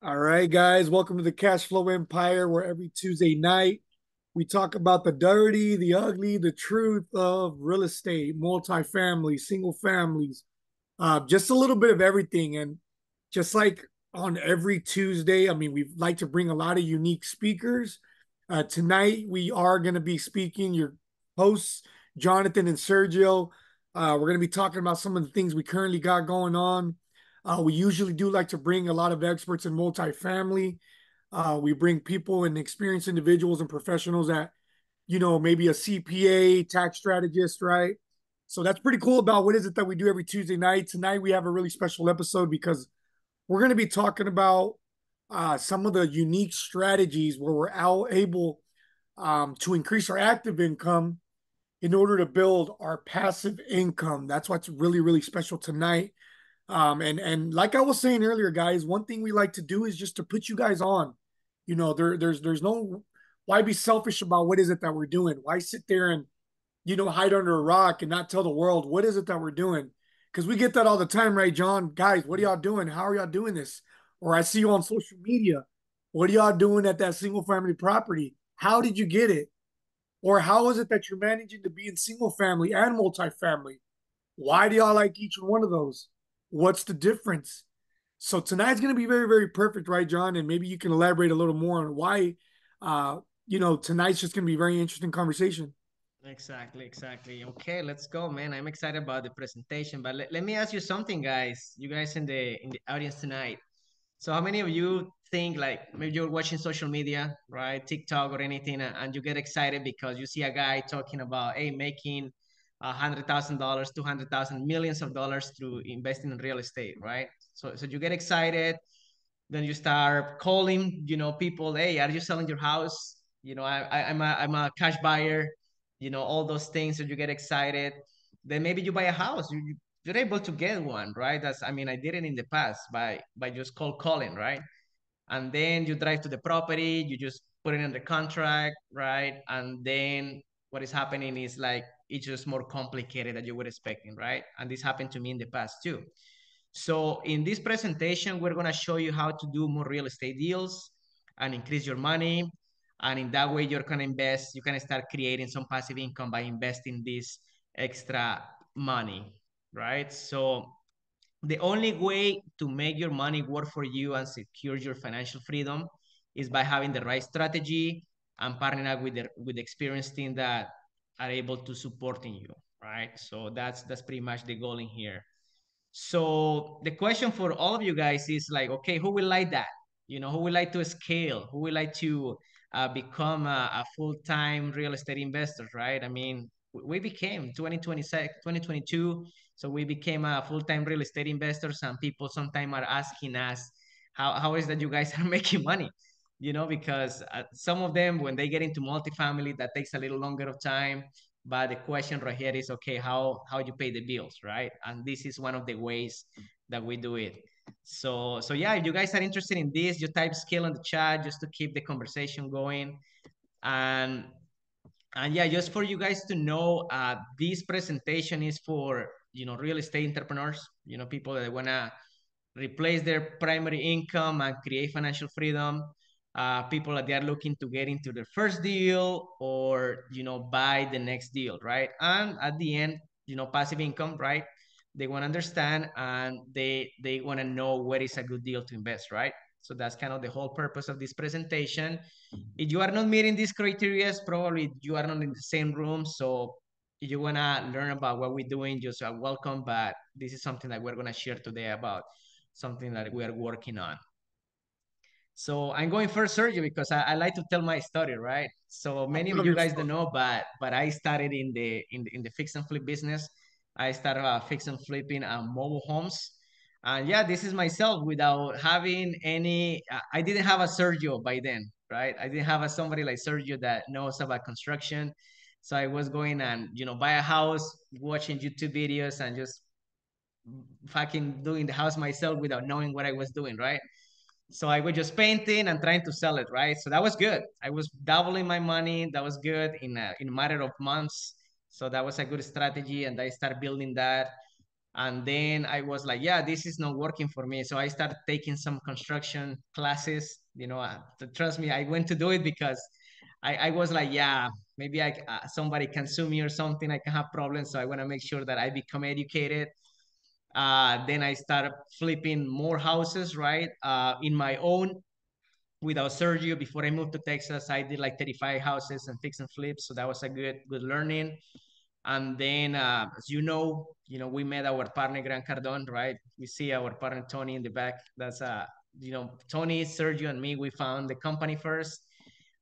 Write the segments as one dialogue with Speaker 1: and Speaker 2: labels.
Speaker 1: All right, guys, welcome to the Cash Flow Empire, where every Tuesday night we talk about the dirty, the ugly, the truth of real estate, multifamily, single families, just a little bit of everything. And just like on every Tuesday, I mean, we like to bring a lot of unique speakers. Tonight, we are going to be speaking, your hosts, Jonathan and Sergio. We're going to be talking about some of the things we currently got going on. We usually do like to bring a lot of experts in multifamily. We bring people and experienced individuals and professionals that, maybe a CPA, tax strategist, right? So that's pretty cool about what is it that we do every Tuesday night. Tonight, we have a really special episode because we're going to be talking about some of the unique strategies where we're able to increase our active income in order to build our passive income. That's what's really, really special tonight. And like I was saying earlier, guys, one thing we like to do is just to put you guys on. There's no why be selfish about what is it that we're doing? Why sit there and hide under a rock and not tell the world what is it that we're doing? Because we get that all the time, right, John? Guys, what are y'all doing? How are y'all doing this? Or I see you on social media. What are y'all doing at that single family property? How did you get it? Or how is it that you're managing to be in single family and multifamily? Why do y'all like each one of those? What's the difference? So tonight's going to be very, very perfect, right, John? And maybe you can elaborate a little more on why, tonight's just going to be a very interesting conversation.
Speaker 2: Exactly. Okay, let's go, man. I'm excited about the presentation, but let me ask you something, guys. You guys in the audience tonight. So how many of you think like maybe you're watching social media, right? TikTok or anything, and you get excited because you see a guy talking about, hey, making $100,000, 200,000, millions of dollars through investing in real estate, right? So you get excited, then you start calling, people, hey, are you selling your house? I'm a cash buyer, all those things. So you get excited. Then maybe you buy a house. You're able to get one, right? I did it in the past by just calling, right? And then you drive to the property, you just put it in the contract, right? And then what is happening is like it's just more complicated than you were expecting, right? And this happened to me in the past too. So in this presentation, we're gonna show you how to do more real estate deals and increase your money. And in that way, you're gonna invest, you can start creating some passive income by investing this extra money, right? So the only way to make your money work for you and secure your financial freedom is by having the right strategy and partnering up with the experienced team that are able to supporting you, right? So that's pretty much the goal in here. So the question for all of you guys is like, okay, who will like that? Who will like to scale? Who will like to become a full-time real estate investor, right? I mean, we became 2026, 2022. So we became a full-time real estate investors, and people sometimes are asking us, how is that you guys are making money? Because some of them, when they get into multifamily, that takes a little longer of time. But the question right here is, okay, how you pay the bills, right? And this is one of the ways that we do it. So yeah, if you guys are interested in this, you type skill in the chat just to keep the conversation going. And and yeah, just for you guys to know, this presentation is for real estate entrepreneurs, people that wanna replace their primary income and create financial freedom. People that they are looking to get into their first deal or buy the next deal, right? And at the end, passive income, right? They want to understand and they want to know where is a good deal to invest, right? So that's kind of the whole purpose of this presentation. If you are not meeting these criteria, probably you are not in the same room. So if you want to learn about what we're doing, just welcome. But this is something that we're going to share today about something that we are working on. So I'm going first, Sergio, because I like to tell my story, right? So
Speaker 1: I
Speaker 2: many of
Speaker 1: love
Speaker 2: you
Speaker 1: your
Speaker 2: guys don't
Speaker 1: story.
Speaker 2: know, but I started in the fix and flip business. I started fix and flipping mobile homes. And yeah, this is myself without having any. I didn't have a Sergio by then, right? I didn't have somebody like Sergio that knows about construction. So I was going and buy a house, watching YouTube videos, and just fucking doing the house myself without knowing what I was doing, right? So I was just painting and trying to sell it, right? So that was good. I was doubling my money. That was good in a matter of months. So that was a good strategy, and I started building that. And then I was like, yeah, this is not working for me. So I started taking some construction classes. Trust me, I went to do it because I was like, yeah, maybe somebody can sue me or something. I can have problems. So I want to make sure that I become educated. Then I started flipping more houses, right? In my own without Sergio. Before I moved to Texas, I did like 35 houses and fix and flips. So that was a good learning. And then, as we met our partner Gran Cardon, right? We see our partner Tony in the back. That's Tony, Sergio, and me. We found the company first,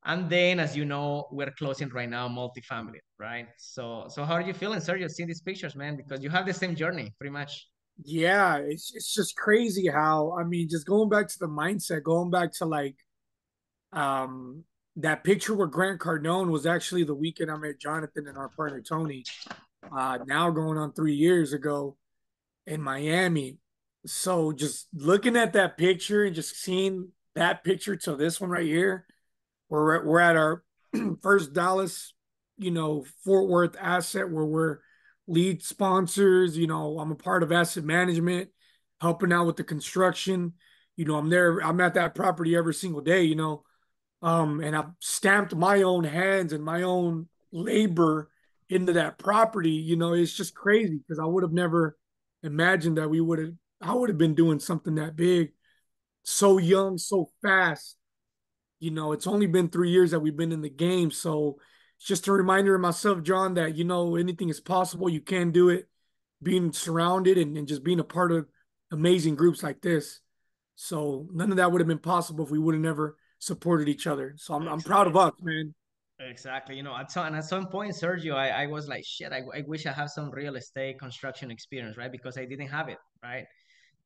Speaker 2: and then, as you know, we're closing right now multifamily, right? So how are you feeling, Sergio? Seeing these pictures, man, because you have the same journey, pretty much.
Speaker 1: Yeah, it's just crazy how, I mean, just going back to the mindset, going back to like um that picture where Grant Cardone was actually the weekend I met Jonathan and our partner Tony. Now going on 3 years ago in Miami. So just looking at that picture and just seeing that picture to this one right here, we're at our first Dallas, Fort Worth asset where we're lead sponsors. I'm a part of asset management, helping out with the construction. I'm there. I'm at that property every single day. And I've stamped my own hands and my own labor into that property. It's just crazy because I would have never imagined that I would have been doing something that big, so young, so fast. It's only been 3 years that we've been in the game. So it's just a reminder of myself, John, that, anything is possible. You can do it, being surrounded and just being a part of amazing groups like this. So none of that would have been possible if we would have never supported each other. So I'm proud
Speaker 2: Exactly.
Speaker 1: of us, man.
Speaker 2: Exactly. At some point, Sergio, I was like, shit, I wish I have some real estate construction experience, right? Because I didn't have it, right?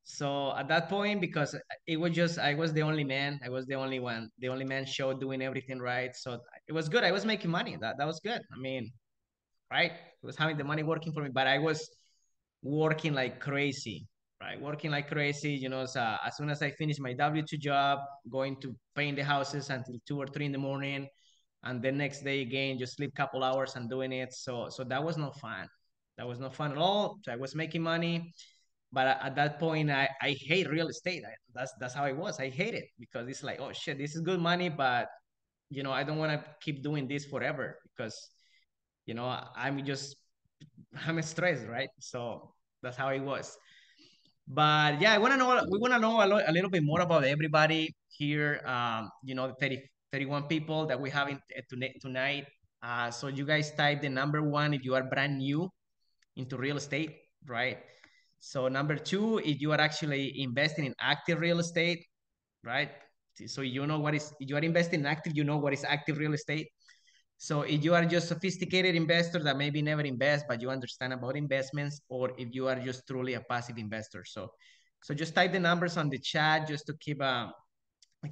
Speaker 2: So at that point, because it was just I was the only man, I was the only one, the only man show doing everything right. So it was good. I was making money. That was good. I mean, right? I was having the money working for me, but I was working like crazy, right? Working like crazy. So as soon as I finished my W-2 job, going to paint the houses until 2 or 3 in the morning, and the next day again, just sleep a couple hours and doing it. So that was not fun. That was not fun at all. So I was making money, but at that point, I hate real estate. That's how it was. I hate it because it's like, oh shit, this is good money, but I don't want to keep doing this forever because I'm just I'm stressed, right? So that's how it was. But yeah, we want to know a little bit more about everybody here. The 31 people that we have tonight. So you guys type the number one if you are brand new into real estate, right? So number two, if you are actually investing in active real estate, right? So if you are investing in active, you know what is active real estate. So if you are just sophisticated investor that maybe never invest, but you understand about investments, or if you are just truly a passive investor. So just type the numbers on the chat just to keep a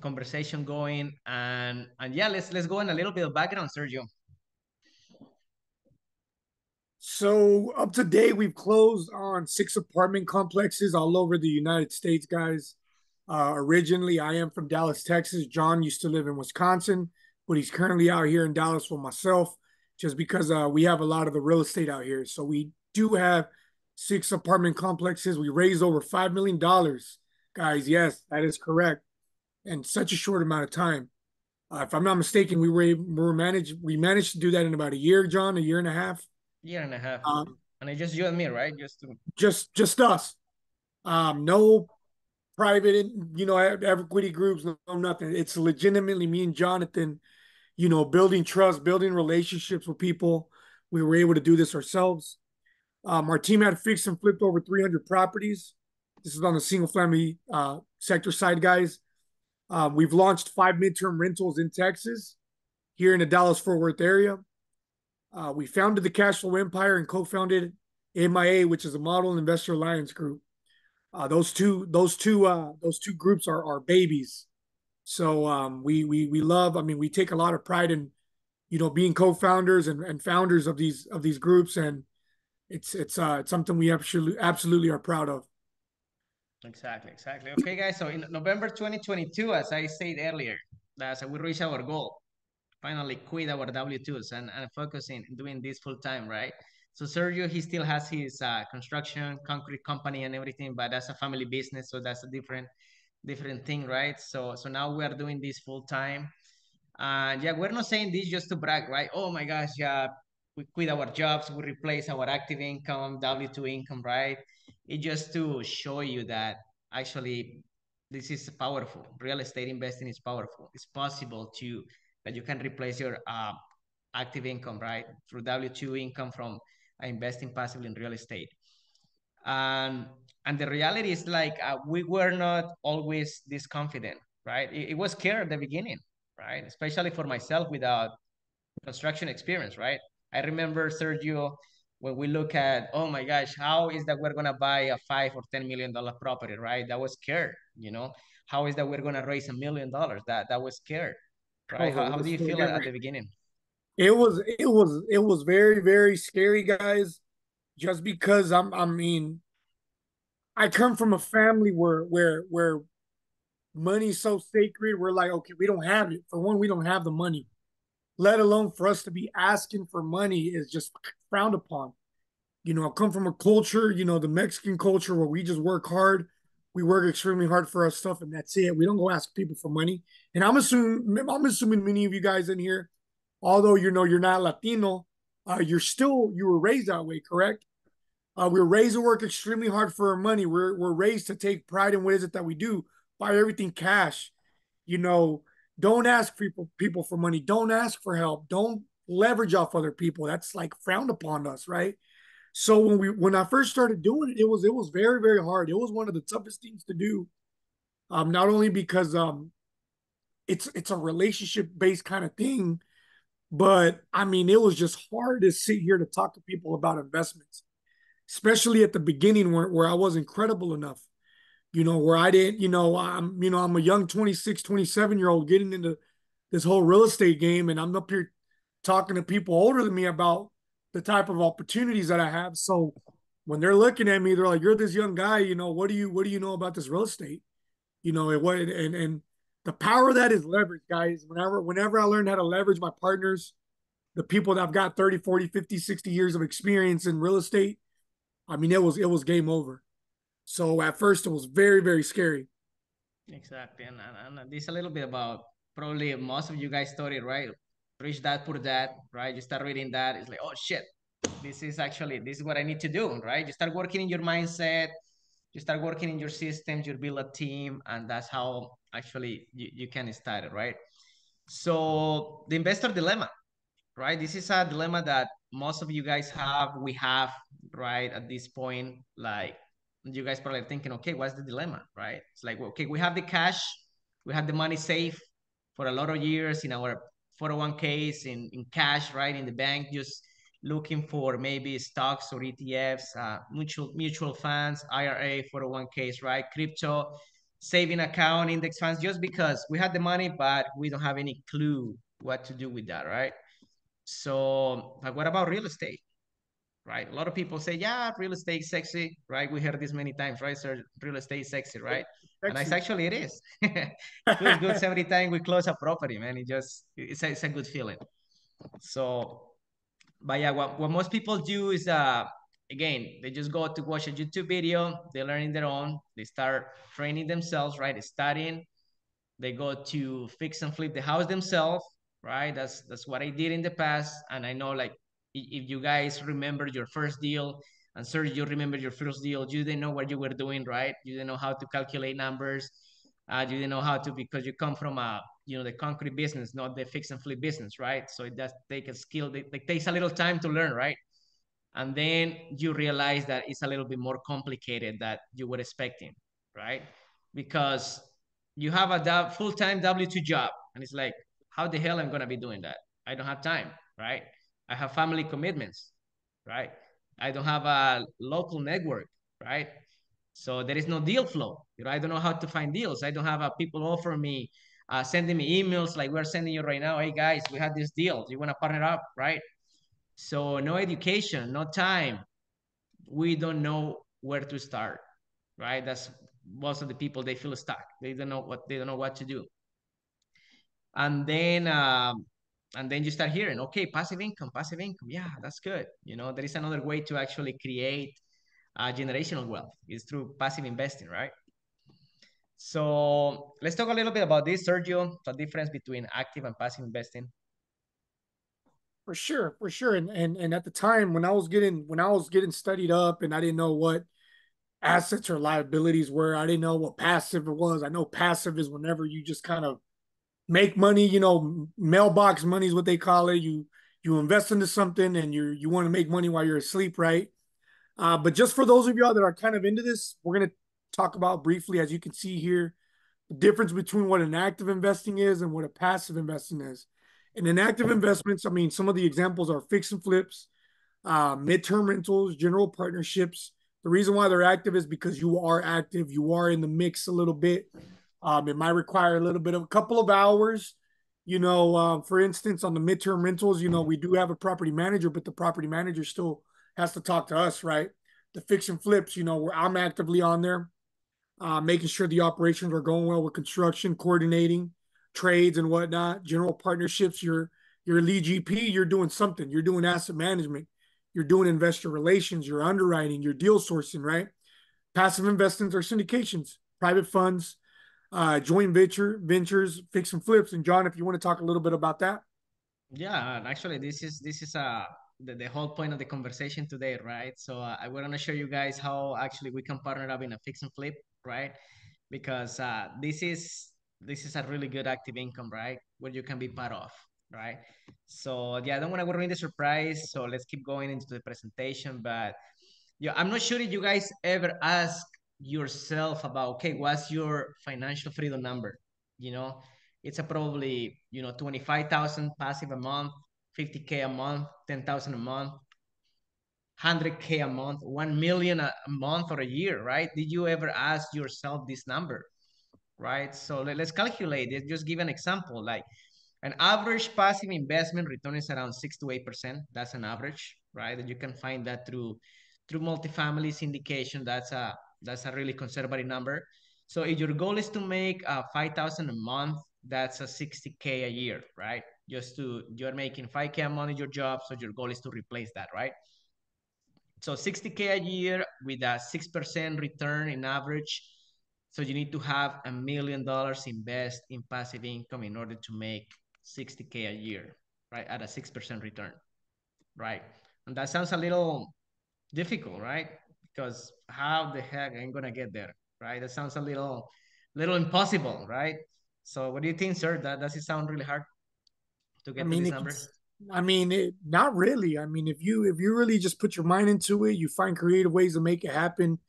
Speaker 2: conversation going. And yeah, let's go in a little bit of background, Sergio.
Speaker 1: So up to date, we've closed on 6 apartment complexes all over the United States, guys. Originally, I am from Dallas, Texas. John used to live in Wisconsin, but he's currently out here in Dallas with myself, just because we have a lot of the real estate out here. So we do have 6 apartment complexes. We raised over $5 million, guys. Yes, that is correct, in such a short amount of time. If I'm not mistaken, we managed to do that in about a year, John, a year and a half.
Speaker 2: Year and a half.
Speaker 1: Um,
Speaker 2: And it's just you and me, right? Just to
Speaker 1: just us. No private, equity groups, no nothing. It's legitimately me and Jonathan, building trust, building relationships with people. We were able to do this ourselves. Our team had fixed and flipped over 300 properties. This is on the single family sector side, guys. We've launched 5 midterm rentals in Texas, here in the Dallas Fort Worth area. We founded the Cash Flow Empire and co-founded MIA, which is a Model Investor Alliance group. Those two groups are our babies. So we love. I mean, we take a lot of pride in being co-founders and founders of these groups, and it's something we absolutely are proud of.
Speaker 2: exactly. Okay, guys. So in November 2022, as I said earlier, that's we reached our goal. Finally quit our W-2s and focus in doing this full time, right? So Sergio, he still has his construction concrete company and everything, but that's a family business, so that's a different thing, right? So now we are doing this full time. And yeah, we're not saying this just to brag, right? Oh my gosh, yeah, we quit our jobs, we replace our active income, W-2 income, right? It's just to show you that actually this is powerful. Real estate investing is powerful. It's possible to that you can replace your active income, right? Through W-2 income from investing passively in real estate. And and the reality is like we were not always this confident, right? It was scary at the beginning, right? Especially for myself without construction experience, right? I remember Sergio when we look at, oh my gosh, how is that we're gonna buy a $5 or $10 million property, right? That was scared, you know. How is that we're gonna raise $1 million? That was scared,
Speaker 1: That
Speaker 2: right?
Speaker 1: was a
Speaker 2: How do you
Speaker 1: whistle
Speaker 2: feel
Speaker 1: again.
Speaker 2: at the beginning?
Speaker 1: It was very, very scary, guys. Just because I mean, I come from a family where money's so sacred. We're like, okay, we don't have it. For one, we don't have the money. Let alone for us to be asking for money is just frowned upon. I come from a culture, the Mexican culture where we just work hard. We work extremely hard for our stuff, and that's it. We don't go ask people for money. And I'm assuming many of you guys in here, although you're not Latino, you were raised that way, correct? We're raised to work extremely hard for our money. We're raised to take pride in what is it that we do. Buy everything cash. You know, don't ask people for money. Don't ask for help. Don't leverage off other people. That's like frowned upon us, right? So when I first started doing it, it was very, very hard. It was one of the toughest things to do. Not only because it's a relationship based kind of thing, but I mean it was just hard to sit here to talk to people about investments, especially at the beginning where I wasn't credible enough. Where I didn't, I'm a young 26, 27-year old getting into this whole real estate game, and I'm up here talking to people older than me about the type of opportunities that I have. So when they're looking at me, they're like, "You're this young guy, what do you know about this real estate?" And the power of that is leverage, guys. Whenever I learned how to leverage my partners, the people that have got 30, 40, 50, 60 years of experience in real estate, I mean, it was game over. So at first it was very, very scary.
Speaker 2: Exactly, and this a little bit about probably most of you guys story, right? Rich Dad Poor Dad, right? You start reading that, it's like, oh shit, this is what I need to do, right? You start working in your mindset, you start working in your systems, you build a team, and that's how actually you can start it, right? So the investor dilemma, right? This is a dilemma that most of you guys have, we have, right? At this point, like you guys probably thinking, okay, what's the dilemma, right? It's like, well, okay, we have the cash, we have the money safe for a lot of years in our 401ks in cash, right? In the bank, just looking for maybe stocks or ETFs, mutual funds, IRA, 401ks, right? Crypto, saving account, index funds, just because we had the money, but we don't have any clue what to do with that, right? So, but what about real estate, right? A lot of people say, yeah, real estate sexy, right? We heard this many times, right? So real estate sexy, right? And it's
Speaker 1: Sexy.
Speaker 2: actually it is. Feels good every time we close a property, man. It's a good feeling. So, but yeah, what most people do is again, they just go to watch a YouTube video, they learn in their own, they start training themselves, right? Studying, they go to fix and flip the house themselves, right? That's what I did in the past, and I know like if you guys remember your first deal, and sir, you remember your first deal, you didn't know what you were doing, right? You didn't know how to calculate numbers. You didn't know how to, because you come from the concrete business, not the fix and flip business, right? So it does take a skill. It takes a little time to learn, right? And then you realize that it's a little bit more complicated that you were expecting, right? Because you have a full-time W-2 job, and it's like, how the hell I'm gonna be doing that? I don't have time, right? I have family commitments, right? I don't have a local network, right? So there is no deal flow. I don't know how to find deals. I don't have people offer me, sending me emails like we're sending you right now. Hey guys, we had this deal. Do you want to partner up, right? So no education, no time. We don't know where to start, right? That's most of the people, they feel stuck. They don't know what to do. And then And then you start hearing, okay, passive income, passive income. Yeah, that's good. There is another way to actually create generational wealth is through passive investing, right? So let's talk a little bit about this, Sergio, the difference between active and passive investing.
Speaker 1: For sure, for sure. And at the time when I was getting studied up and I didn't know what assets or liabilities were, I didn't know what passive it was. I know passive is whenever you just kind of make money, mailbox money is what they call it. You invest into something and you want to make money while you're asleep, right? But just for those of y'all that are kind of into this, we're gonna talk about briefly, as you can see here, the difference between what an active investing is and what a passive investing is. And in active investments, I mean, some of the examples are fix and flips, midterm rentals, general partnerships. The reason why they're active is because you are active, you are in the mix a little bit. It might require a little bit of a couple of hours. For instance, on the midterm rentals, we do have a property manager, but the property manager still has to talk to us, right? The fix and flips, where I'm actively on there, making sure the operations are going well with construction, coordinating trades and whatnot. General partnerships, your lead GP, you're doing something. You're doing asset management, you're doing investor relations, you're underwriting, you're deal sourcing, right? Passive investments are syndications, private funds, joint ventures, fix and flips. And John, if you want to talk a little bit about that.
Speaker 2: Yeah, and actually, this is the whole point of the conversation today, right? So I want to show you guys how actually we can partner up in a fix and flip, right? Because this is a really good active income, right? Where you can be part of, right? So yeah, I don't want to ruin the surprise. So let's keep going into the presentation. But yeah, I'm not sure if you guys ever ask yourself about, okay, what's your financial freedom number? You know, it's a probably 25,000 passive a month, 50K a month, 10,000 a month, 100K a month, 1 million a month or a year, right? Did you ever ask yourself this number, right? So let's calculate it. Just give an example. Like an average passive investment return is around 6 to 8%. That's an average, right? And you can find that through multifamily syndication. That's a really conservative number. So if your goal is to make 5,000 a month, that's a 60K a year, right? You're making 5K a month in your job, so your goal is to replace that, right? So 60K a year with a 6% return in average. So you need to have $1 million invest in passive income in order to make 60K a year, right? At a 6% return, right? And that sounds a little difficult, right? Because how the heck I'm gonna get there, right? That sounds a little impossible, right? So what do you think, sir? Does it sound really hard to
Speaker 1: I
Speaker 2: get to
Speaker 1: mean,
Speaker 2: this
Speaker 1: it
Speaker 2: number?
Speaker 1: not really. I mean, if you really just put your mind into it, you find creative ways to make it happen.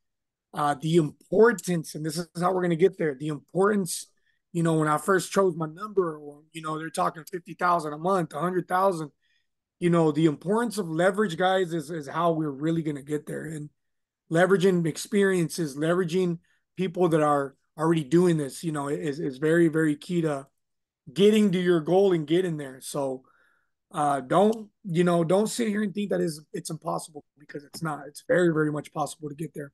Speaker 1: The importance, and this is how we're going to get there. The importance, when I first chose my number, or they're talking 50,000 a month, 100,000. The importance of leverage, guys, is how we're really going to get there. And leveraging experiences, leveraging people that are already doing this, is very, very key to getting to your goal and getting there. So don't sit here and think that it's impossible, because it's not. It's very, very much possible to get there.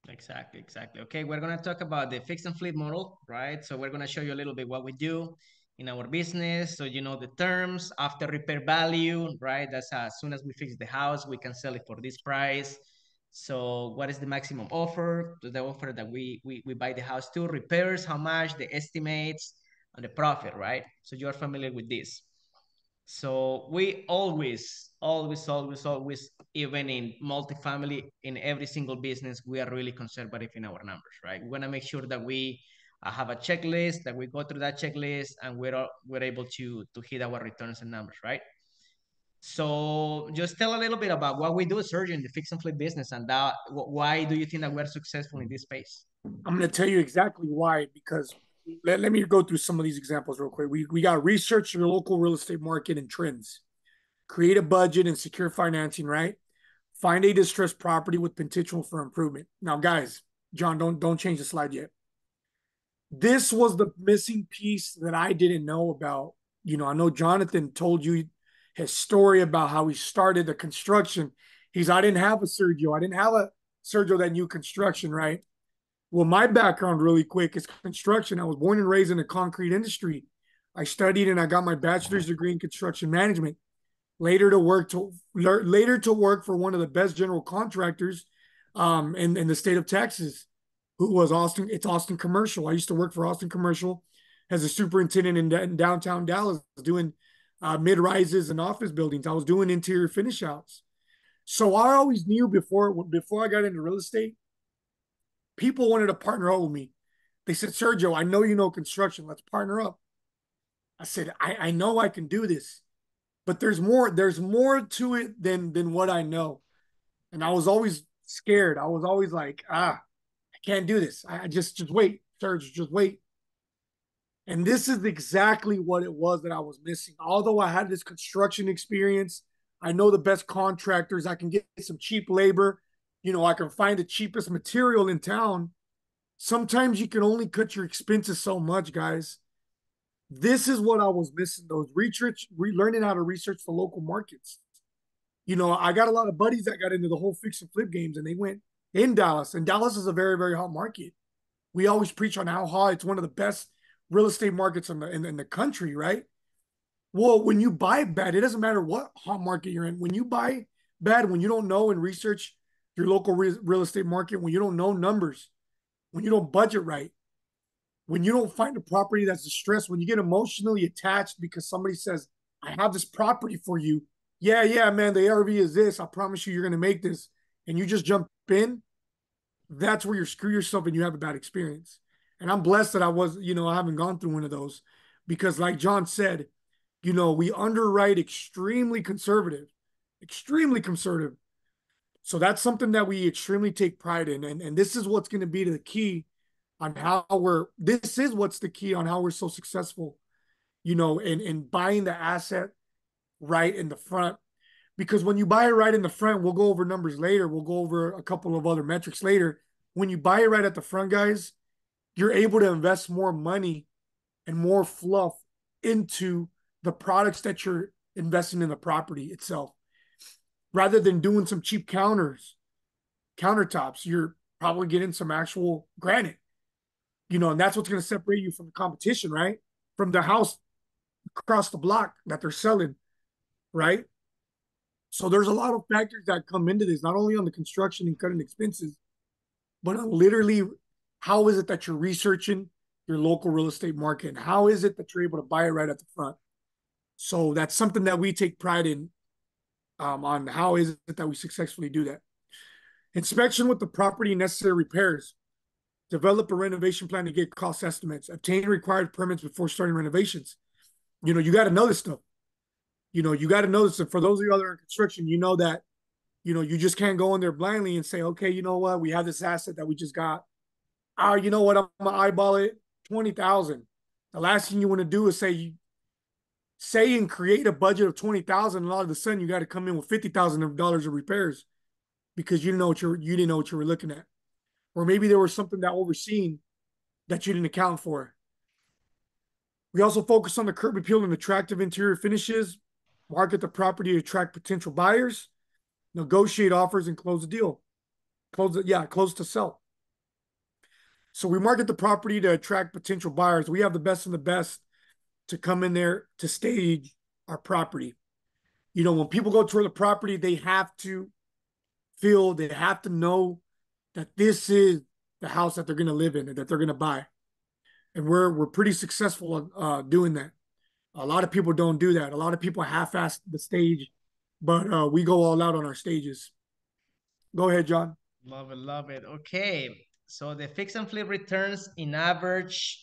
Speaker 2: Exactly, exactly. Okay, we're gonna talk about the fix and flip model, right? So we're gonna show you a little bit what we do in our business. So you know the terms, after repair value, right? That's as soon as we fix the house, we can sell it for this price. So what is the maximum offer? The offer that we buy the house to, repairs, how much, the estimates, and the profit, right? So you're familiar with this. So we always, even in multifamily, in every single business, we are really conservative in our numbers, right? We want to make sure that we have a checklist, that we go through that checklist, and we're able to hit our returns and numbers, right? So just tell a little bit about what we do, Sergio, in the fix and flip business, and that why do you think that we're successful in this space?
Speaker 1: I'm going to tell you exactly why, because let me go through some of these examples real quick. We got research your local real estate market and trends, create a budget and secure financing, right? Find a distressed property with potential for improvement. Now, guys, John, don't change the slide yet. This was the missing piece that I didn't know about. I know Jonathan told you his story about how he started the construction. I didn't have a Sergio. I didn't have a Sergio that knew construction, right? Well, my background really quick is construction. I was born and raised in the concrete industry. I studied and I got my bachelor's degree in construction management. Later to work for one of the best general contractors in the state of Texas, who was Austin. It's Austin Commercial. I used to work for Austin Commercial as a superintendent in downtown Dallas, doing mid rises and office buildings. I was doing interior finish outs. So I always knew before I got into real estate, people wanted to partner up with me. They said, Sergio, I know you know construction. Let's partner up. I said, I know I can do this, but there's more to it than what I know. And I was always scared. I was always like, I can't do this. I just wait, Serge, just wait. And this is exactly what it was that I was missing. Although I had this construction experience, I know the best contractors. I can get some cheap labor. I can find the cheapest material in town. Sometimes you can only cut your expenses so much, guys. This is what I was missing, those learning how to research the local markets. I got a lot of buddies that got into the whole fix and flip games, and they went in Dallas. And Dallas is a very, very hot market. We always preach on how hot it's one of the best real estate markets in the country, right? Well, when you buy bad, it doesn't matter what hot market you're in. When you buy bad, when you don't know and research your local real estate market, when you don't know numbers, when you don't budget right, when you don't find a property that's distressed, when you get emotionally attached because somebody says, I have this property for you. Yeah, yeah, man, the ARV is this. I promise you, you're going to make this. And you just jump in. That's where you screw yourself and you have a bad experience. And I'm blessed that I haven't gone through one of those because, like John said, we underwrite extremely conservative, extremely conservative. So that's something that we extremely take pride in. And this is what's going to be the key on this is what's the key on how we're so successful, in buying the asset right in the front. Because when you buy it right in the front, we'll go over numbers later. We'll go over a couple of other metrics later. When you buy it right at the front, guys, you're able to invest more money and more fluff into the products that you're investing in the property itself. Rather than doing some cheap countertops, you're probably getting some actual granite, and that's what's going to separate you from the competition, right? From the house across the block that they're selling, right? So there's a lot of factors that come into this, not only on the construction and cutting expenses, but on literally how is it that you're researching your local real estate market? And how is it that you're able to buy it right at the front? So that's something that we take pride in, on how is it that we successfully do that. Inspection with the property, necessary repairs. Develop a renovation plan to get cost estimates. Obtain required permits before starting renovations. You got to know this stuff. You got to know this. And for those of you that are in construction, you know that, you just can't go in there blindly and say, okay, you know what? We have this asset that we just got. You know what? I'm going to eyeball it, 20,000. The last thing you want to do is say and create a budget of 20,000, and all of a sudden you got to come in with $50,000 of repairs because you didn't know what you were looking at. Or maybe there was something that overseen that you didn't account for. We also focus on the curb appeal and attractive interior finishes, market the property to attract potential buyers, negotiate offers, and close the deal. Close to sell. So we market the property to attract potential buyers. We have the best of the best to come in there to stage our property. When people go tour the property, they have to know that this is the house that they're going to live in and that they're going to buy. And we're pretty successful doing that. A lot of people don't do that. A lot of people half-ass the stage, but we go all out on our stages. Go ahead, John.
Speaker 2: Love it, love it. Okay, so the fix and flip returns in average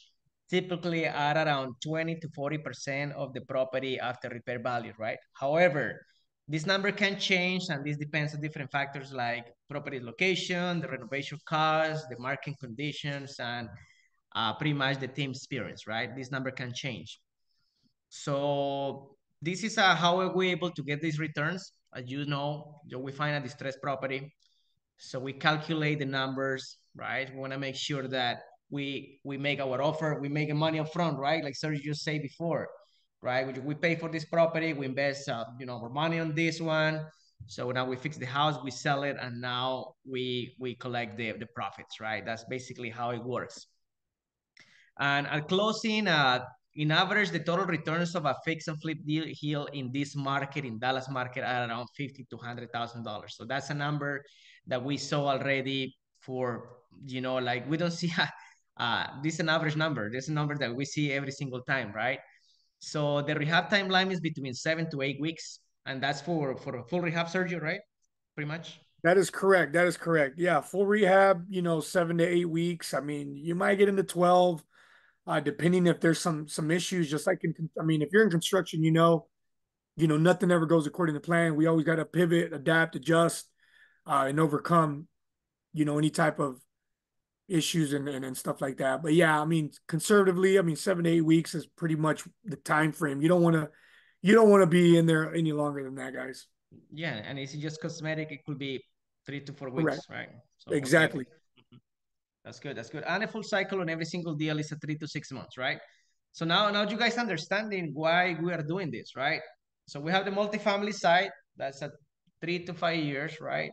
Speaker 2: typically are around 20 to 40% of the property after repair value, right? However, this number can change, and this depends on different factors like property location, the renovation cost, the market conditions, and pretty much the team experience, right? This number can change. So this is how are we able to get these returns. As you know, we find a distressed property. So we calculate the numbers, right? We want to make sure that we make our offer, we make money up front, right? Like Sergio just said before, right? We pay for this property, we invest, our money on this one. So now we fix the house, we sell it, and now we collect the profits, right? That's basically how it works. And at closing, in average, the total returns of a fix and flip deal here in this market, in Dallas market, are around $50 to $100,000. So that's a number that we saw already for, like we don't see, this is an average number. This is a number that we see every single time, right? So the rehab timeline is between 7 to 8 weeks, and that's for a full rehab surgery, right? Pretty much.
Speaker 1: That is correct. That is correct. Yeah, full rehab, 7 to 8 weeks. I mean, you might get into 12, depending if there's some issues. Just like I mean, if you're in construction, nothing ever goes according to plan. We always got to pivot, adapt, adjust, and overcome, any type of issues and stuff like that. But yeah, I mean, conservatively, I mean, 7 to 8 weeks is pretty much the time frame. You don't want to be in there any longer than that, guys.
Speaker 2: Yeah, and it's just cosmetic. It could be 3 to 4 weeks,
Speaker 1: Correct.
Speaker 2: right? So okay,
Speaker 1: Exactly.
Speaker 2: that's good. That's good. And a full cycle on every single deal is a 3 to 6 months, right? So now you guys understanding why we are doing this, right? So we have the multifamily side that's at 3 to 5 years, right?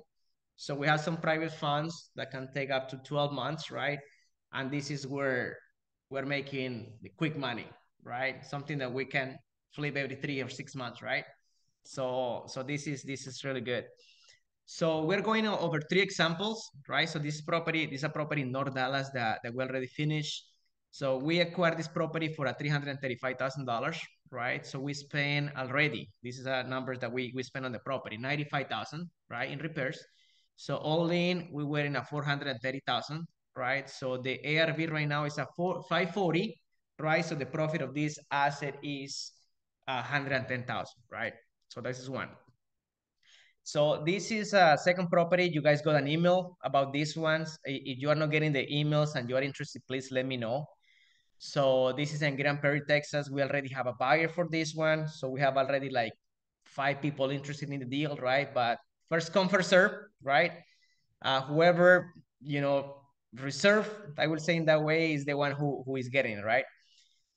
Speaker 2: So we have some private funds that can take up to 12 months, right? And this is where we're making the quick money, right? Something that we can flip every 3 or 6 months, right? So this is really good. So we're going over 3 examples, right? So this is a property in North Dallas that we already finished. So we acquired this property for a $335,000, right? So we spent already, this is a numbers that we spent on the property, 95,000, right, in repairs. So all in, we were in a 430,000, right? So the ARV right now is a 540, right? So the profit of this asset is 110,000, right? So this is one. So this is a second property. You guys got an email about these ones. If you are not getting the emails and you are interested, please let me know. So this is in Grand Prairie, Texas. We already have a buyer for this one. So we have already like 5 people interested in the deal, right? But first come, first serve, right? Whoever, reserve, I will say in that way, is the one who is getting it, right?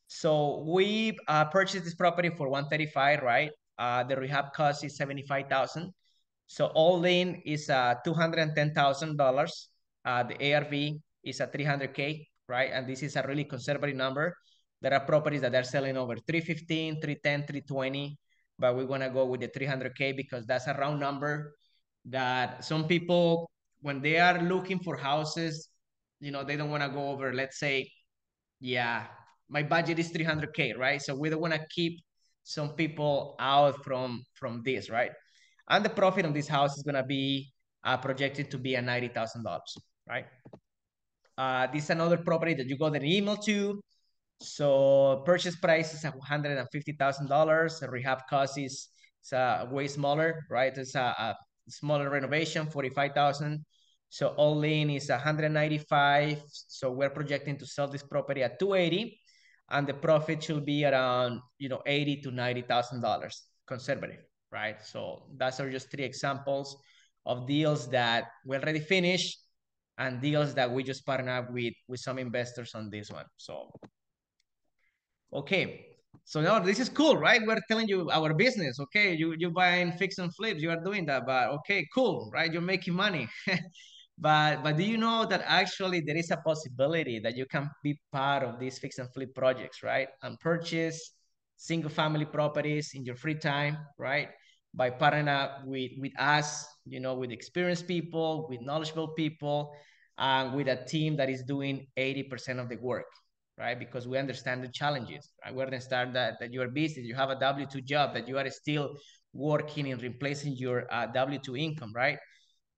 Speaker 2: So we purchased this property for 135, right? The rehab cost is 75,000. So all in is $210,000. The ARV is a 300K, right? And this is a really conservative number. There are properties that are selling over 315, 310, 320, but we want to go with the 300K because that's a round number that some people, when they are looking for houses, they don't want to go over, let's say, yeah, my budget is 300K, right? So we don't want to keep some people out from this, right? And the profit on this house is going to be projected to be a $90,000, right? This is another property that you got an email to. So purchase price is $150,000. The rehab cost is way smaller, right? It's a smaller renovation, 45,000. So all in is 195. So we're projecting to sell this property at 280, and the profit should be around 80 to $90,000 conservative, right? So that's are just 3 examples of deals that we already finished and deals that we just partnered up with some investors on this one. So okay. So now this is cool, right? We're telling you our business. Okay, you buying fix and flips, you are doing that, but okay, cool, right? You're making money. But do you know that actually there is a possibility that you can be part of these fix and flip projects, right? And purchase single family properties in your free time, right? By partnering up with us, with experienced people, with knowledgeable people, and with a team that is doing 80% of the work, right? Because we understand the challenges, right? We understand that you are busy, you have a W-2 job, that you are still working in replacing your W-2 income, right?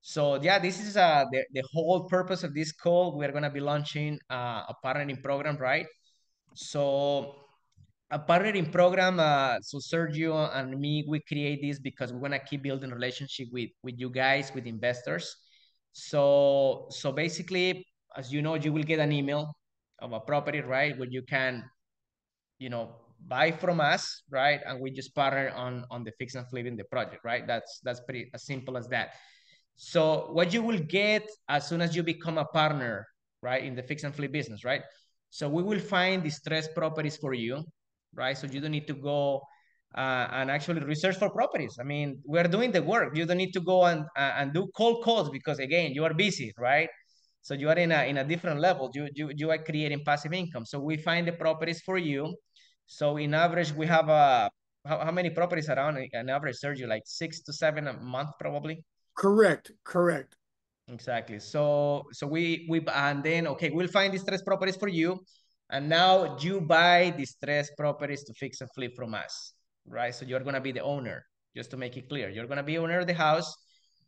Speaker 2: So yeah, this is the whole purpose of this call. We're gonna be launching a partnering program, right? So a partnering program, so Sergio and me, we create this because we wanna keep building relationship with you guys, with investors. So basically, as you know, you will get an email of a property, right? Where you can, buy from us, right? And we just partner on the fix and flip in the project, right? That's pretty as simple as that. So what you will get as soon as you become a partner, right, in the fix and flip business, right? So we will find distressed properties for you, right? So you don't need to go and actually research for properties. I mean, we're doing the work. You don't need to go and do cold calls because again, you are busy, right? So you are in a different level. You are creating passive income. So we find the properties for you. So in average, we have how many properties around an average, Sergio? Like 6 to 7 a month, probably.
Speaker 1: Correct, correct.
Speaker 2: Exactly. So we and then okay, we'll find distressed properties for you, and now you buy distressed properties to fix and flip from us, right? So you're gonna be the owner. Just to make it clear, you're gonna be owner of the house.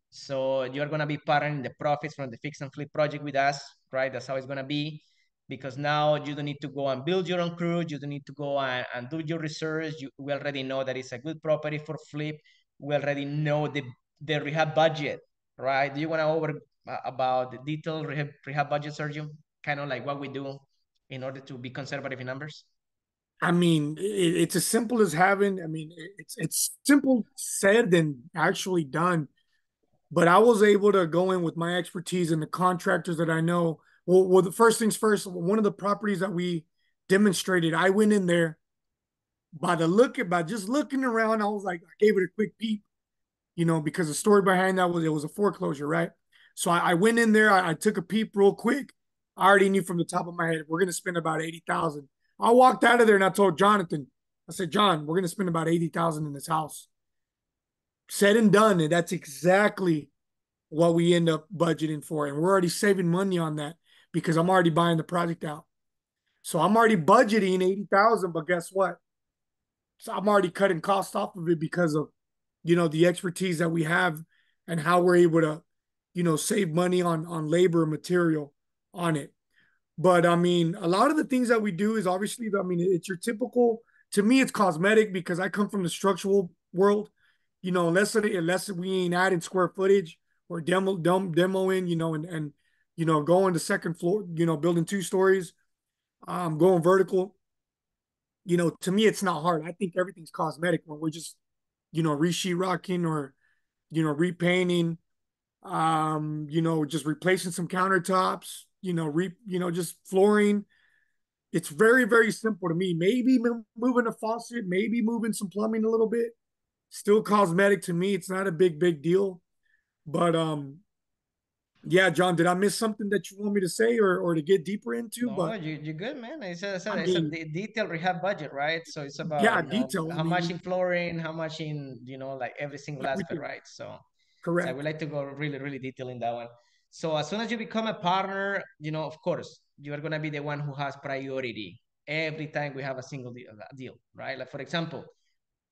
Speaker 2: So you're gonna be partnering the profits from the fix and flip project with us, right? That's how it's gonna be, because now you don't need to go and build your own crew. You don't need to go and do your research. We already know that it's a good property for flip. We already know the rehab budget, right? Do you want to over about the detailed rehab budget, Sergio? Kind of like what we do in order to be conservative in numbers.
Speaker 1: I mean, it's as simple as having. I mean, it's simple said than actually done. But I was able to go in with my expertise and the contractors that I know. Well, the first things first. One of the properties that we demonstrated, I went in there by just looking around. I was like, I gave it a quick peep, because the story behind that was it was a foreclosure, right? So I went in there, I took a peep real quick. I already knew from the top of my head we're gonna spend about 80,000. I walked out of there and I told Jonathan, I said, John, we're gonna spend about 80,000 in this house. Said and done, and that's exactly what we end up budgeting for, and we're already saving money on that because I'm already buying the project out. So I'm already budgeting 80,000, but guess what? So I'm already cutting costs off of it because of the expertise that we have and how we're able to save money on labor and material on it. But I mean, a lot of the things that we do is obviously, I mean, it's your typical, to me it's cosmetic because I come from the structural world. Unless we ain't adding square footage or demoing, and going to second floor, building 2 stories, going vertical. To me it's not hard. I think everything's cosmetic when we're just re-sheet rocking or repainting, just replacing some countertops, just flooring. It's very, very simple to me. Maybe moving a faucet, maybe moving some plumbing a little bit. Still cosmetic to me. It's not a big deal. But yeah, John, did I miss something that you want me to say or to get deeper into?
Speaker 2: No,
Speaker 1: But
Speaker 2: you're good, man.
Speaker 1: I
Speaker 2: It's a
Speaker 1: mean,
Speaker 2: detailed rehab budget, right? So it's about,
Speaker 1: yeah, detail. I
Speaker 2: how much
Speaker 1: mean,
Speaker 2: in flooring, how much in, like every single aspect,
Speaker 1: everything.
Speaker 2: right? So I would
Speaker 1: Correct.
Speaker 2: like to go really, really detailed in that one. So as soon as you become a partner, of course, you are gonna be the one who has priority every time we have a single deal, right? Like for example,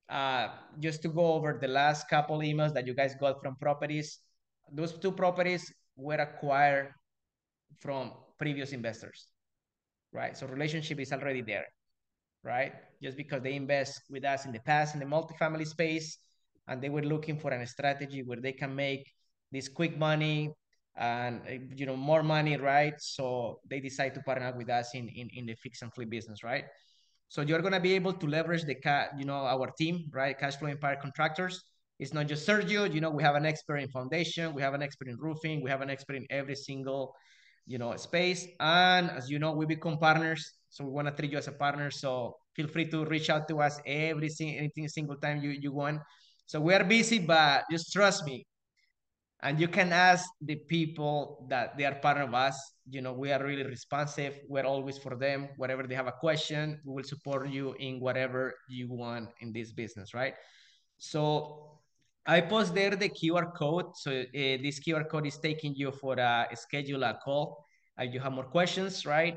Speaker 2: uh, just to go over the last couple emails that you guys got from properties, those 2 properties were acquired from previous investors, right? So relationship is already there, right? Just because they invest with us in the past in the multifamily space, and they were looking for a strategy where they can make this quick money and more money, right? So they decide to partner with us in the fix and flip business, right? So you're going to be able to leverage our team, right? Cash flow empire contractors. It's not just Sergio. We have an expert in foundation, we have an expert in roofing, we have an expert in every single, space. And as you know, we become partners. So we want to treat you as a partner. So feel free to reach out to us anything single time you want. So we are busy, but just trust me, and you can ask the people that they are part of us. We are really responsive. We're always for them. Whatever they have a question, we will support you in whatever you want in this business, right? So I post there the QR code. So this QR code is taking you for a schedule a call. You have more questions, right?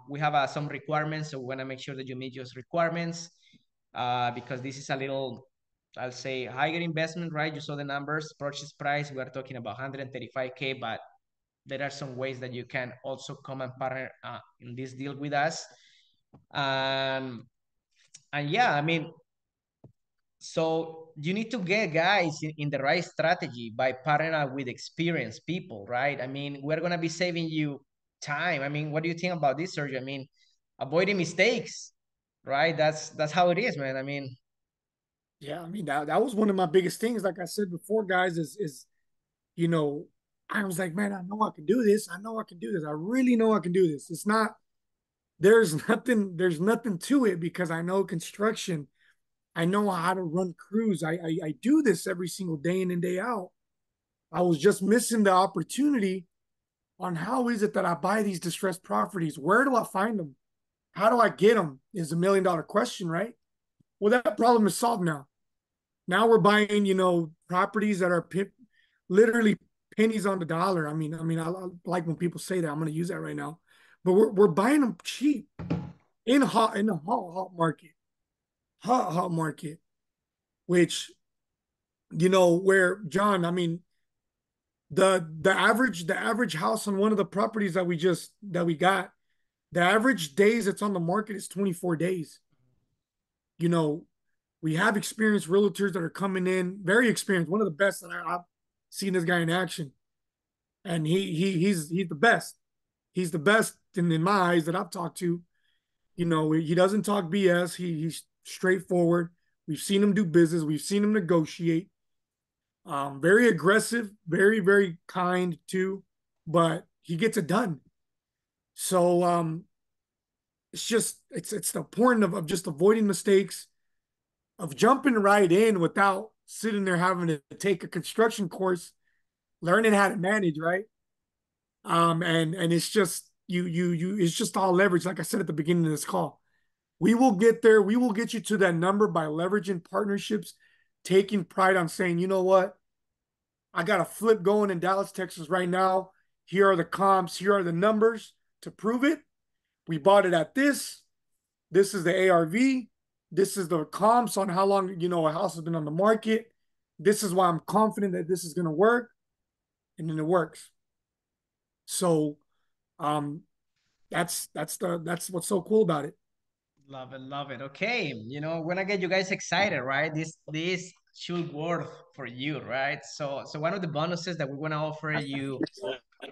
Speaker 2: We have some requirements, so we want to make sure that you meet those requirements, because this is a little, I'll say, higher investment, right? You saw the numbers, purchase price. We are talking about 135K, but there are some ways that you can also come and partner in this deal with us. And yeah, I mean, so you need to get guys in the right strategy by partnering with experienced people, right? I mean, we're gonna be saving you time. I mean, what do you think about this, Sergio? I mean, avoiding mistakes, right? That's how it is, man. I mean,
Speaker 1: Yeah, I mean that was one of my biggest things. Like I said before, guys, is you know, I was like, man, I know I can do this. I know I can do this. I really know I can do this. It's not, there's nothing to it because I know construction. I know how to run crews. I do this every single day in and day out. I was just missing the opportunity on how is it that I buy these distressed properties? Where do I find them? How do I get them is $1 million question, right? Well, that problem is solved now. Now we're buying, properties that are literally pennies on the dollar. I like when people say that. I'm going to use that right now, but we're buying them cheap in the hot market, hot market, which where John, the average house on one of the properties that we got, the average days it's on the market is 24 days. You know, we have experienced realtors that are coming in, very experienced. One of the best that I've seen this guy in action, and he's the best. He's the best in my eyes that I've talked to. He doesn't talk BS. He's straightforward. We've seen him do business. We've seen him negotiate. Very aggressive, very very kind too, but he gets it done. So it's the point of just avoiding mistakes, of jumping right in without sitting there having to take a construction course, learning how to manage, right? And it's just it's just all leverage. Like I said at the beginning of this call, we will get there. We will get you to that number by leveraging partnerships, taking pride on saying, you know what, I got a flip going in Dallas, Texas right now. Here are the comps. Here are the numbers to prove it. We bought it at this. This is the ARV. This is the comps on how long, a house has been on the market. This is why I'm confident that this is going to work. And then it works. So um, that's what's so cool about it.
Speaker 2: Love it, love it. Okay, when I get you guys excited, right? This should work for you, right? So one of the bonuses that we want to offer you,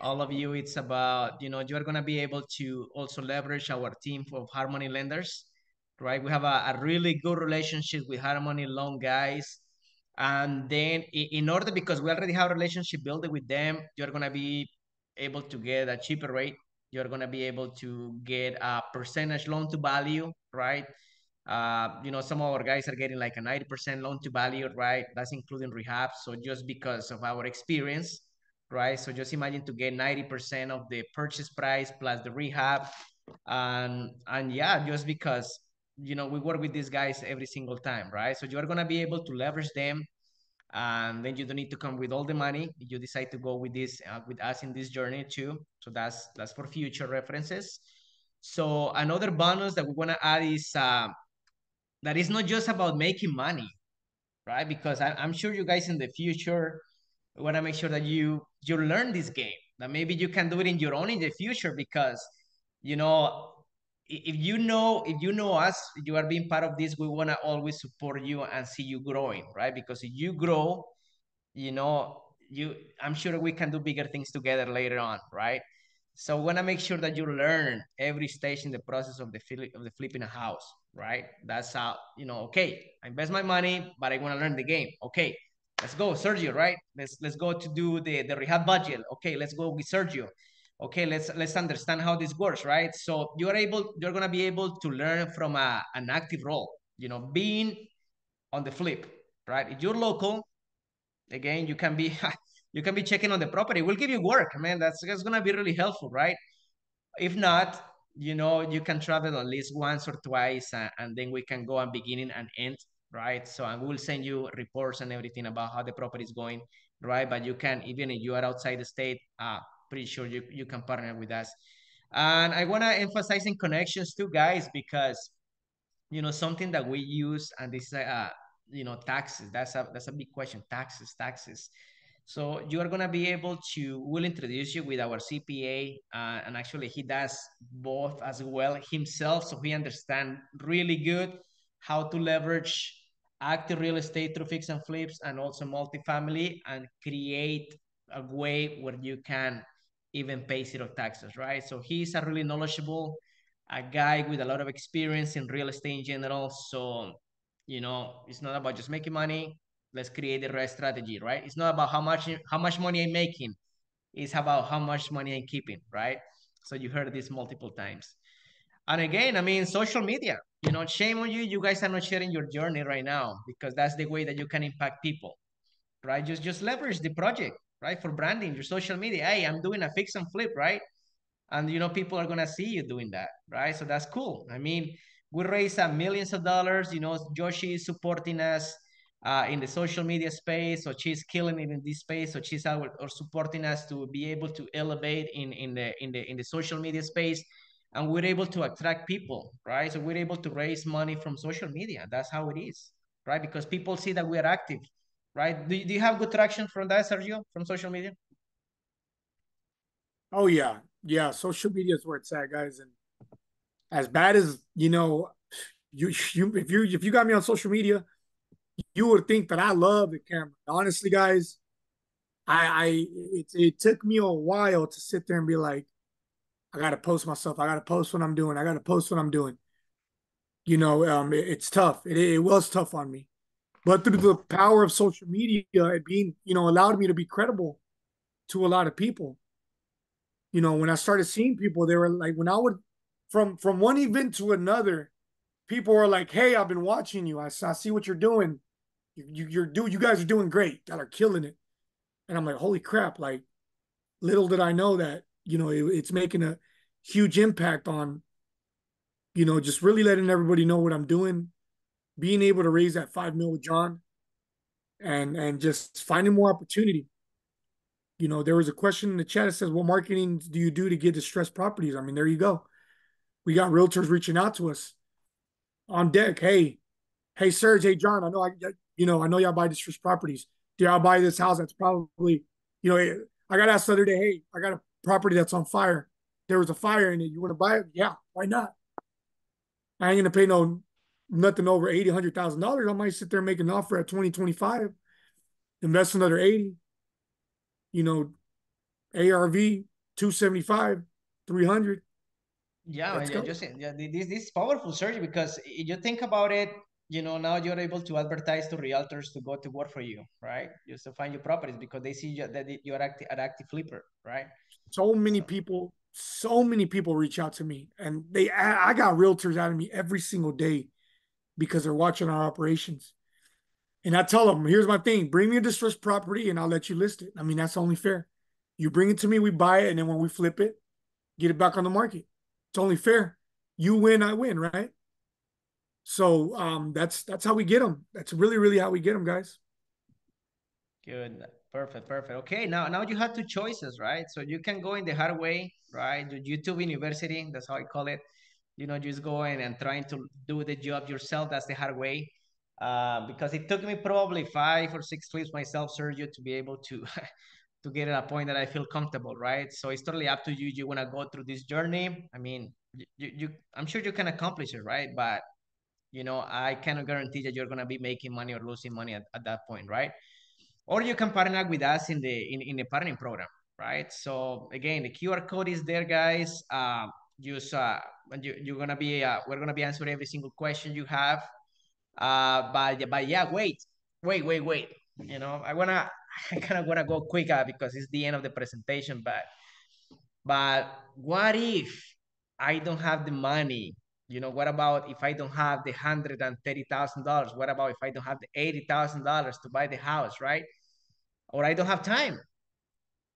Speaker 2: all of you, it's about, you are gonna be able to also leverage our team of Harmony lenders, right? We have a really good relationship with Harmony loan guys. And then in order, because we already have a relationship built with them, you're gonna be able to get a cheaper rate. You're gonna be able to get a percentage loan to value, right? Some of our guys are getting like a 90% loan to value, right? That's including rehab. So just because of our experience, right? So just imagine to get 90% of the purchase price plus the rehab. And yeah, just because we work with these guys every single time, right? So you're gonna be able to leverage them, and then you don't need to come with all the money. You decide to go with this with us in this journey too. So that's for future references. So another bonus that we want to add is that it's not just about making money, right? Because I'm sure you guys in the future want to make sure that you learn this game, that maybe you can do it in your own in the future. Because you know if you know us, you are being part of this, we want to always support you and see you growing, right? Because if you grow, you know you I'm sure we can do bigger things together later on, right? So we want to make sure that you learn every stage in the process of the flipping a house, right? That's how, okay, I invest my money, but I want to learn the game. Okay, let's go Sergio, right? Let's go to do the rehab budget. Okay, let's go with Sergio. Okay, let's understand how this works, right? So you're going to be able to learn from an active role, being on the flip, right? If you're local, again, you can be you can be checking on the property. We'll give you work, man. That's gonna be really helpful, right? If not, you can travel at least once or twice, and then we can go on beginning and end, right? So and we'll send you reports and everything about how the property is going, right? But you can, even if you are outside the state, pretty sure you can partner with us. And I want to emphasize in connections too, guys, because something that we use, and this is taxes. That's a big question. Taxes. So you are gonna be able to. We'll introduce you with our CPA, and actually he does both as well himself, so he understands really good how to leverage active real estate through fix and flips, and also multifamily, and create a way where you can even pay zero taxes, right? So he's a really knowledgeable a guy with a lot of experience in real estate in general. So, it's not about just making money. Let's create the right strategy, right? It's not about how much money I'm making. It's about how much money I'm keeping, right? So you heard this multiple times. And again, social media. Shame on you. You guys are not sharing your journey right now, because that's the way that you can impact people, right? Just leverage the project, right? For branding, your social media. Hey, I'm doing a fix and flip, right? and people are gonna see you doing that, right? So that's cool. I mean, we raise millions of dollars. Joshi is supporting us in the social media space, so she's killing it in this space. So she's out or supporting us to be able to elevate in the social media space, and we're able to attract people, right? So we're able to raise money from social media. That's how it is, right? Because people see that we are active, right? Do you have good traction from that, Sergio, from social media?
Speaker 1: Oh yeah, yeah. Social media is where it's at, guys. And as bad as if you got me on social media, you would think that I love the camera. Honestly, guys, it took me a while to sit there and be like, I gotta post myself. I gotta post what I'm doing. I gotta post what I'm doing. It's tough. It was tough on me, but through the power of social media, it being allowed me to be credible to a lot of people. When I started seeing people, they were like, when I would from one event to another, people were like, "Hey, I've been watching you. I see what you're doing. You guys are doing great. Y'all are killing it." And I'm like, "Holy crap!" Like, little did I know that it's making a huge impact on just really letting everybody know what I'm doing, being able to raise that 5 mil with John, and just finding more opportunity. There was a question in the chat that says, "What marketing do you do to get distressed properties?" I mean, there you go. We got realtors reaching out to us on deck. Hey, Serge, hey, John, I know y'all buy distressed properties. Do y'all buy this house that's probably, I got asked the other day, hey, I got a property that's on fire. There was a fire in it. You want to buy it? Yeah, why not? I ain't gonna pay nothing over 80, $100,000. I might sit there and make an offer at 20, 25, invest another 80, you know, ARV 275, 300.
Speaker 2: Yeah,
Speaker 1: Let's
Speaker 2: yeah,
Speaker 1: go.
Speaker 2: just yeah, this is powerful, Sergio, because you think about it, now you're able to advertise to realtors to go to work for you, right? Just to find your properties because they see that you're an active flipper, right? So
Speaker 1: So many people reach out to me, and I got realtors out of me every single day because they're watching our operations. And I tell them, here's my thing: bring me a distressed property, and I'll let you list it. I mean, that's only fair. You bring it to me, we buy it, and then when we flip it, get it back on the market. It's only fair. You win, I win, right? So that's how we get them. That's really really how we get them, guys.
Speaker 2: good, perfect, perfect. Okay, now you have two choices, right? So you can go in the hard way, right? The YouTube University, that's how I call it. Just going and trying to do the job yourself. That's the hard way. Because it took me probably 5 or 6 flips myself, Sergio, to be able to to get at a point that I feel comfortable, right? So it's totally up to you. You want to go through this journey. I mean, I'm sure you can accomplish it, right? But I cannot guarantee that you're gonna be making money or losing money at that point, right? Or you can partner with us in the partnering program, right? So again, the QR code is there, guys. Just when you're gonna be we're gonna be answering every single question you have. But yeah, wait. I wanna I kind of wanna go quick because it's the end of the presentation. But what if I don't have the money? What about if I don't have the $130,000? What about if I don't have the $80,000 to buy the house, right? Or I don't have time,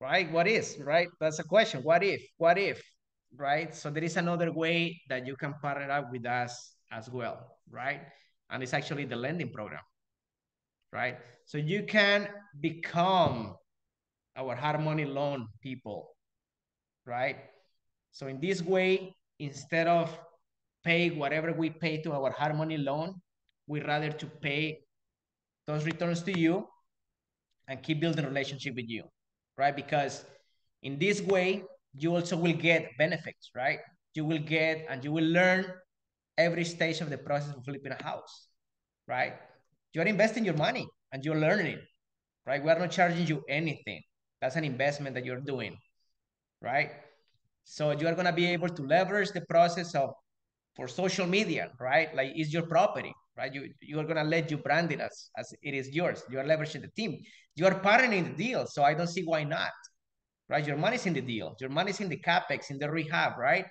Speaker 2: right? What is, right? That's a question. What if, right? So there is another way that you can partner up with us as well, right? And it's actually the lending program, right? So you can become our hard money loan people, right? So in this way, instead of pay whatever we pay to our hard money loan, we rather to pay those returns to you and keep building relationship with you, right? Because in this way, you also will get benefits, right? You will get and you will learn every stage of the process of flipping a house, right? You're investing your money and you're learning, right? We are not charging you anything. That's an investment that you're doing, right? So you are gonna be able to leverage the process of for social media, right? Like it's your property, right? You are gonna let you brand it as it is yours. You are leveraging the team. You are partnering the deal, so I don't see why not, right? Your money's in the deal. Your money's in the capex, in the rehab, right?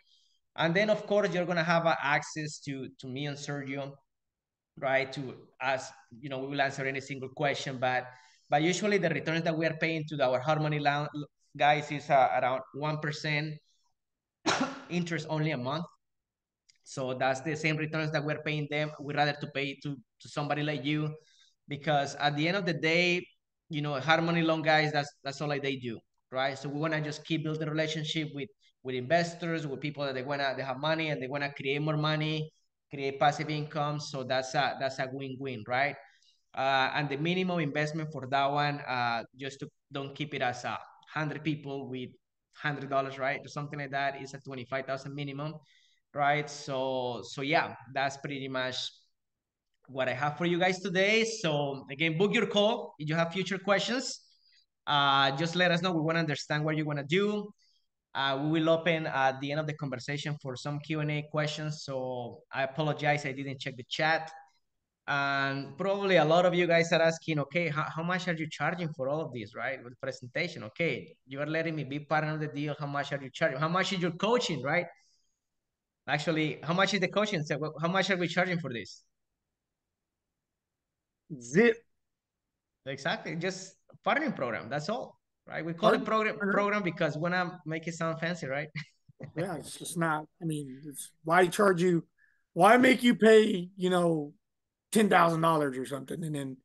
Speaker 2: And then of course you're gonna have access to me and Sergio, right? To us, we will answer any single question, but usually the returns that we are paying to our Harmony guys is around 1%. interest only a month. So that's the same returns that we're paying them. We rather to pay to somebody like you, because at the end of the day, hard money loan guys, that's all like they do, right? So we wanna just keep building relationship with investors, with people that they have money and they wanna create more money, create passive income. So that's a win-win, right? And the minimum investment for that one, just to don't keep it as 100 people with $100, right, or something like that, is a 25,000 minimum, right? So yeah, that's pretty much what I have for you guys today. So again, book your call if you have future questions. Just let us know. We want to understand what you want to do. We will open at the end of the conversation for some Q&A questions. So I apologize, I didn't check the chat. And probably a lot of you guys are asking, okay, how much are you charging for all of this, right? With presentation, okay, you are letting me be part of the deal. How much are you charging? How much is your coaching, right? Actually, how much is the coaching? So how much are we charging for this?
Speaker 1: Zip.
Speaker 2: Exactly, just partnering program. That's all, right? We call it program
Speaker 1: Partner.
Speaker 2: program because we wanna make it sound fancy, right?
Speaker 1: Yeah, it's just not. I mean, it's why charge you? Why make you pay? $10,000 or something,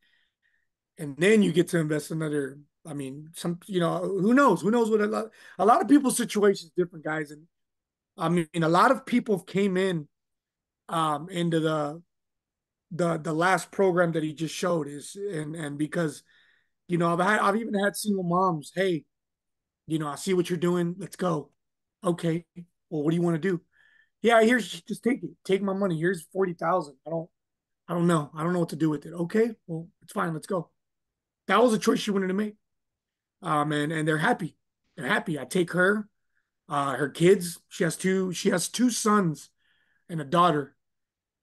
Speaker 1: and then you get to invest another. I mean, who knows? Who knows what a lot of people's situation is different, guys. And I mean, a lot of people came into the last program that he just showed is and because I've even had single moms. Hey, I see what you're doing. Let's go. Okay. Well, what do you want to do? Yeah, here's just take it. Take my money. Here's 40,000. I don't know. I don't know what to do with it. Okay. Well, it's fine. Let's go. That was a choice she wanted to make. And they're happy. They're happy. I take her kids. She has two sons and a daughter,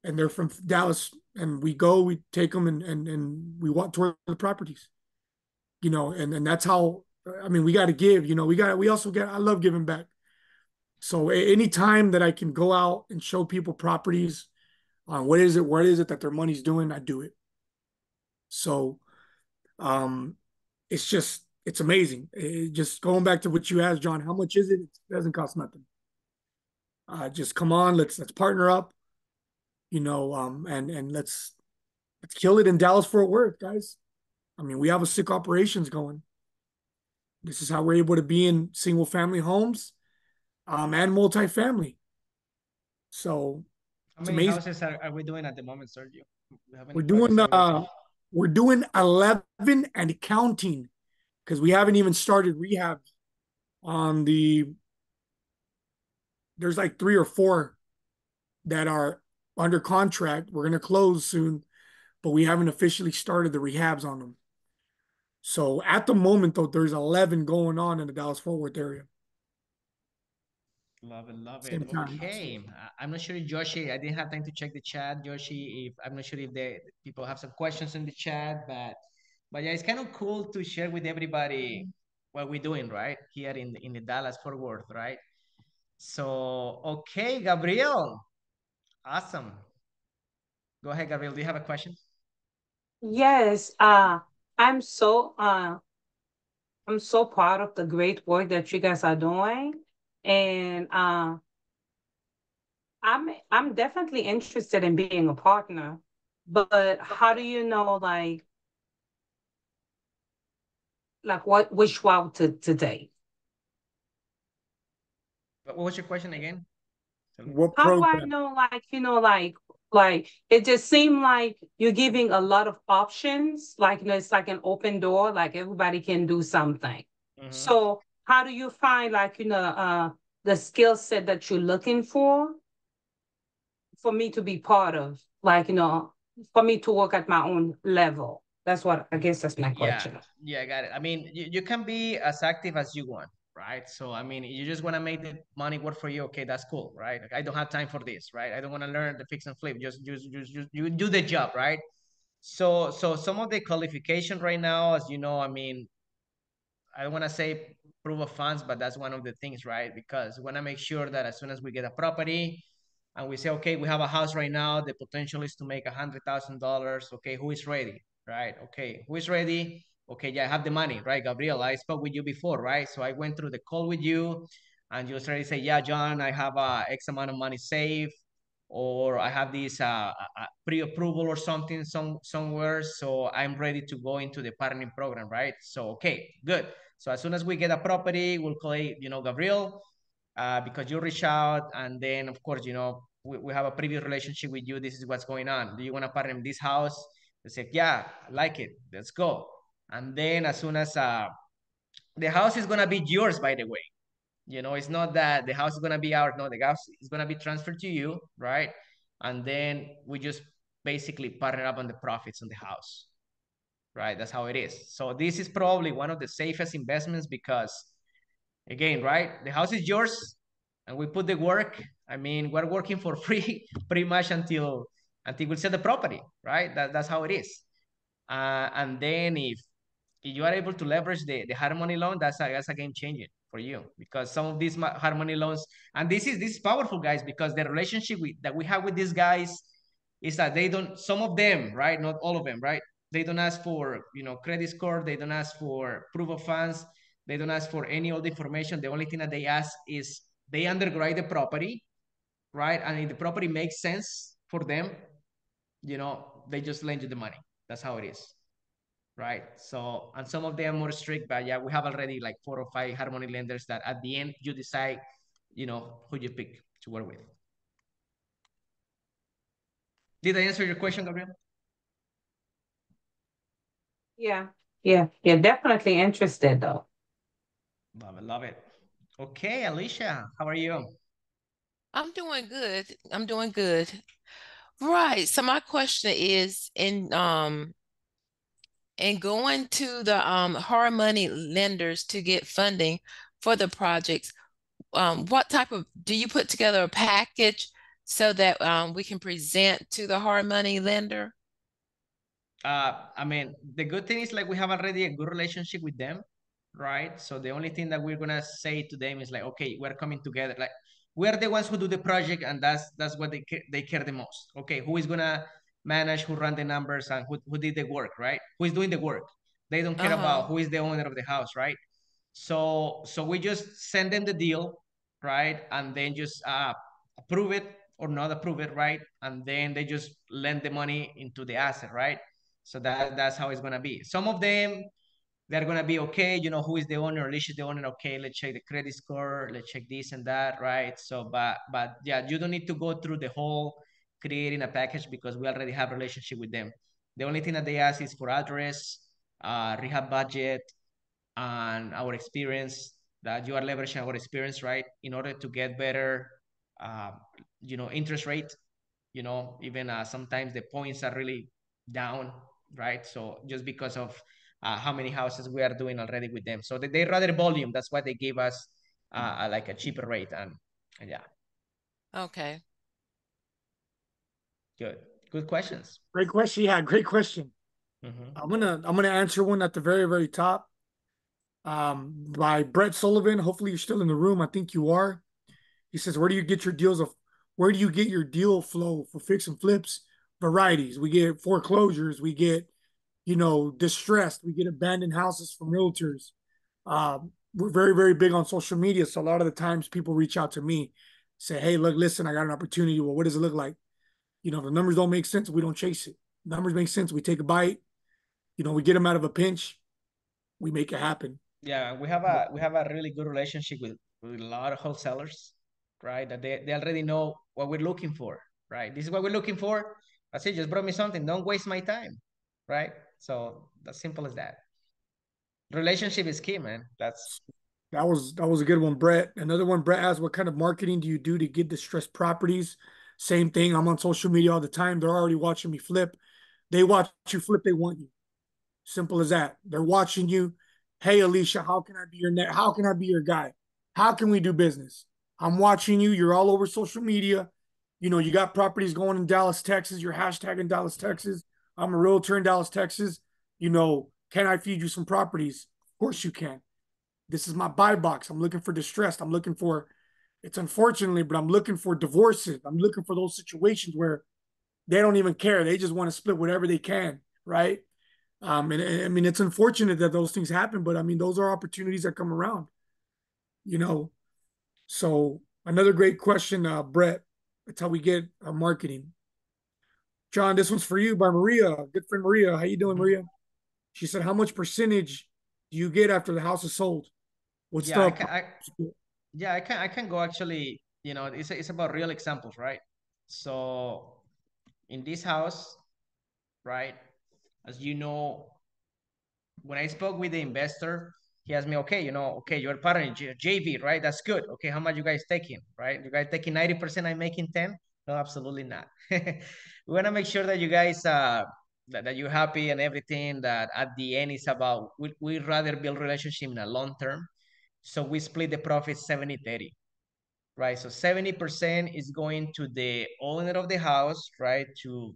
Speaker 1: and they're from Dallas. And we take them and we walk toward the properties. And that's how. I mean, we got to give. We also get. I love giving back. So any time that I can go out and show people properties on what is it that their money's doing, I do it. So um, it's amazing. Just going back to what you asked, John, how much is it? It doesn't cost nothing. Just come on, let's partner up, and let's kill it in Dallas Fort Worth, guys. I mean, we have a sick operations going. This is how we're able to be in single family homes, and multifamily. So
Speaker 2: How
Speaker 1: it's
Speaker 2: many
Speaker 1: amazing.
Speaker 2: houses are we doing at the moment, Sergio? How many
Speaker 1: We're
Speaker 2: projects
Speaker 1: doing
Speaker 2: are we working?
Speaker 1: we're doing 11 and counting because we haven't even started rehab on there's like three or four that are under contract. We're going to close soon, but we haven't officially started the rehabs on them. So at the moment, though, there's 11 going on in the Dallas Fort Worth area.
Speaker 2: Love it, love it.
Speaker 1: Same time.
Speaker 2: Okay, I'm not sure if Joshi. I didn't have time to check the chat, Joshi. If I'm not sure if the people have some questions in the chat, but yeah, it's kind of cool to share with everybody what we're doing right here in the Dallas Fort Worth, right? So okay, Gabriel, awesome. Go ahead, Gabriel. Do you have a question?
Speaker 3: Yes, I'm so uh I'm so proud of the great work that you guys are doing. And I'm definitely interested in being a partner. But how do you know like which route to take?
Speaker 2: What was your question again? Tell me.
Speaker 1: What
Speaker 3: How do I
Speaker 1: program?
Speaker 3: know like it just seemed like you're giving a lot of options, like it's like an open door, like everybody can do something.
Speaker 2: Mm-hmm.
Speaker 3: So how do you find the skill set that you're looking for me to be part of, for me to work at my own level? That's what I guess that's my
Speaker 2: Yeah,
Speaker 3: question.
Speaker 2: yeah, I got it. I mean, you can be as active as you want, right? So, I mean, you just want to make the money work for you. Okay, that's cool, right? Like, I don't have time for this, right? I don't want to learn the fix and flip. Just you do the job, right? So some of the qualification right now, as you know, I mean, I don't want to say proof of funds, but that's one of the things, right? Because we want to make sure that as soon as we get a property and we say, okay, we have a house right now, the potential is to make $100,000. Okay, who is ready, right? Okay, who is ready? Okay, yeah, I have the money, right? Gabriel, I spoke with you before, right? So I went through the call with you and you already say, yeah, John, I have X amount of money saved, or I have this pre-approval or something somewhere, so I'm ready to go into the partnering program, right? So, okay, good. So as soon as we get a property, we'll call it, Gabriel, because you reach out, and then of course, we have a previous relationship with you. This is what's going on. Do you want to partner in this house? They say, yeah, I like it. Let's go. And then as soon as the house is gonna be yours, by the way. It's not that the house is gonna be ours. No, the house is gonna be transferred to you, right? And then we just basically partner up on the profits on the house, right? That's how it is. So this is probably one of the safest investments because, again, right, the house is yours, and we put the work. I mean, we're working for free pretty much until we sell the property, right? That's how it is. And then if you are able to leverage the hard money loan, that's a game changer for you, because some of these hard money loans, and this is powerful, guys, because the relationship that we have with these guys is that they don't, some of them, right, not all of them, right, they don't ask for credit score, they don't ask for proof of funds, they don't ask for any other information. The only thing that they ask is they underwrite the property, right, and if the property makes sense for them, they just lend you the money. That's how it is, right? So, and some of them are more strict, but yeah, we have already like 4 or 5 harmony lenders that at the end you decide, who you pick to work with. Did I answer your question, Gabriel?
Speaker 3: Yeah. Yeah. Yeah. Definitely interested though.
Speaker 2: Love it, love it. Okay, Alicia, how are you?
Speaker 4: I'm doing good. I'm doing good. Right. So my question is in going to the hard money lenders to get funding for the projects, what type of do you put together a package so that we can present to the hard money lender?
Speaker 2: I mean, the good thing is like we have already a good relationship with them, right? So the only thing that we're gonna say to them is like, okay, we're coming together. Like we're the ones who do the project, and that's what they care the most. Okay, who is gonna manage, who run the numbers, and who did the work, right? Who is doing the work? They don't care
Speaker 4: Uh-huh.
Speaker 2: about who is the owner of the house, right? So we just send them the deal, right? And then just approve it or not approve it, right? And then they just lend the money into the asset, right? So that's how it's gonna be. Some of them they're gonna be okay, who is the owner, Alicia is the owner, okay, let's check the credit score, let's check this and that, right? So but yeah, you don't need to go through the whole creating a package because we already have a relationship with them. The only thing that they ask is for address, rehab budget, and our experience, that you are leveraging our experience, right, in order to get better uh, interest rate. Even sometimes the points are really down, right? So just because of how many houses we are doing already with them, so they rather volume, that's why they gave us like a cheaper rate. And yeah.
Speaker 4: Okay.
Speaker 2: Good questions.
Speaker 1: Great question. Yeah, great question.
Speaker 2: Mm-hmm.
Speaker 1: I'm gonna answer one at the very, very top. By Brett Sullivan. Hopefully you're still in the room. I think you are. He says, where do you get your deal flow for fix and flips? Varieties. We get foreclosures, we get, distressed, we get abandoned houses from realtors. We're very, very big on social media. So a lot of the times people reach out to me, say, hey, look, listen, I got an opportunity. Well, what does it look like? The numbers don't make sense, we don't chase it. Numbers make sense, we take a bite. We get them out of a pinch, we make it happen.
Speaker 2: Yeah, we have a really good relationship with a lot of wholesalers, right? That they already know what we're looking for, right? This is what we're looking for. That's it. Just brought me something. Don't waste my time, right? So as simple as that. Relationship is key, man. That's
Speaker 1: That was a good one, Brett. Another one, Brett asked, what kind of marketing do you do to get distressed properties? Same thing. I'm on social media all the time. They're already watching me flip. They watch you flip, they want you. Simple as that. They're watching you. Hey, Alicia, how can I be your net? How can I be your guy? How can we do business? I'm watching you. You're all over social media. You got properties going in Dallas, Texas. You're hashtagging Dallas, Texas. I'm a realtor in Dallas, Texas. Can I feed you some properties? Of course you can. This is my buy box. I'm looking for distressed. It's unfortunately, but I'm looking for divorces. I'm looking for those situations where they don't even care. They just want to split whatever they can, right? And I mean, it's unfortunate that those things happen, but I mean, those are opportyou that come around, you know. So another great question, Brett. That's how we get our marketing. John, this one's for you by Maria, good friend Maria. How you doing,
Speaker 2: Mhm.
Speaker 1: Maria? She said, "How much percentage do you get after the house is sold? What's
Speaker 2: Yeah, I
Speaker 1: the?"
Speaker 2: can. I can go actually. It's about real examples, right? So in this house, right? As you know, when I spoke with the investor, he asked me, okay, okay, you're part of JV, right? That's good. Okay, how much you guys taking, right? You guys taking 90%, I'm making 10? No, absolutely not. We want to make sure that you guys, that you're happy and everything, that at the end it's about, we rather build relationship in a long term. So we split the profit 70-30, right? So 70% is going to the owner of the house, right? To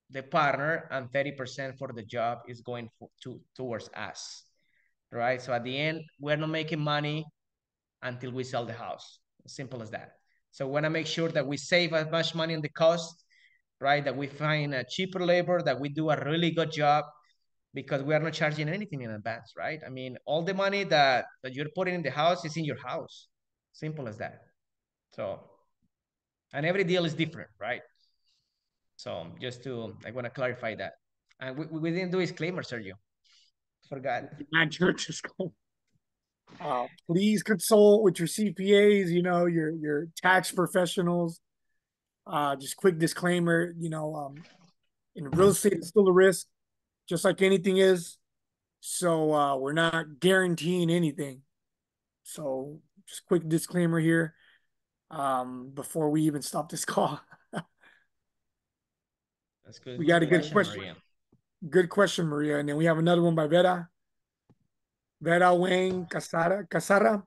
Speaker 2: the partner, and 30% for the job is going towards us, right? So at the end, we're not making money until we sell the house. Simple as that. So we want to make sure that we save as much money on the cost, right? That we find a cheaper labor, that we do a really good job, because we are not charging anything in advance, right? I mean, all the money that you're putting in the house is in your house. Simple as that. So, and every deal is different, right? So just to, I want to clarify that. And we didn't do disclaimer, Sergio. Forgot.
Speaker 1: Man, church is cool. Please consult with your CPAs, your tax professionals. Just quick disclaimer, in real estate, it's still a risk, just like anything is. So we're not guaranteeing anything. So just quick disclaimer here before we even stop this call.
Speaker 2: That's good.
Speaker 1: We
Speaker 2: Good
Speaker 1: got a good
Speaker 2: question,
Speaker 1: question.
Speaker 2: Maria.
Speaker 1: Good question, Maria. And then we have another one by Vera Wang Casara.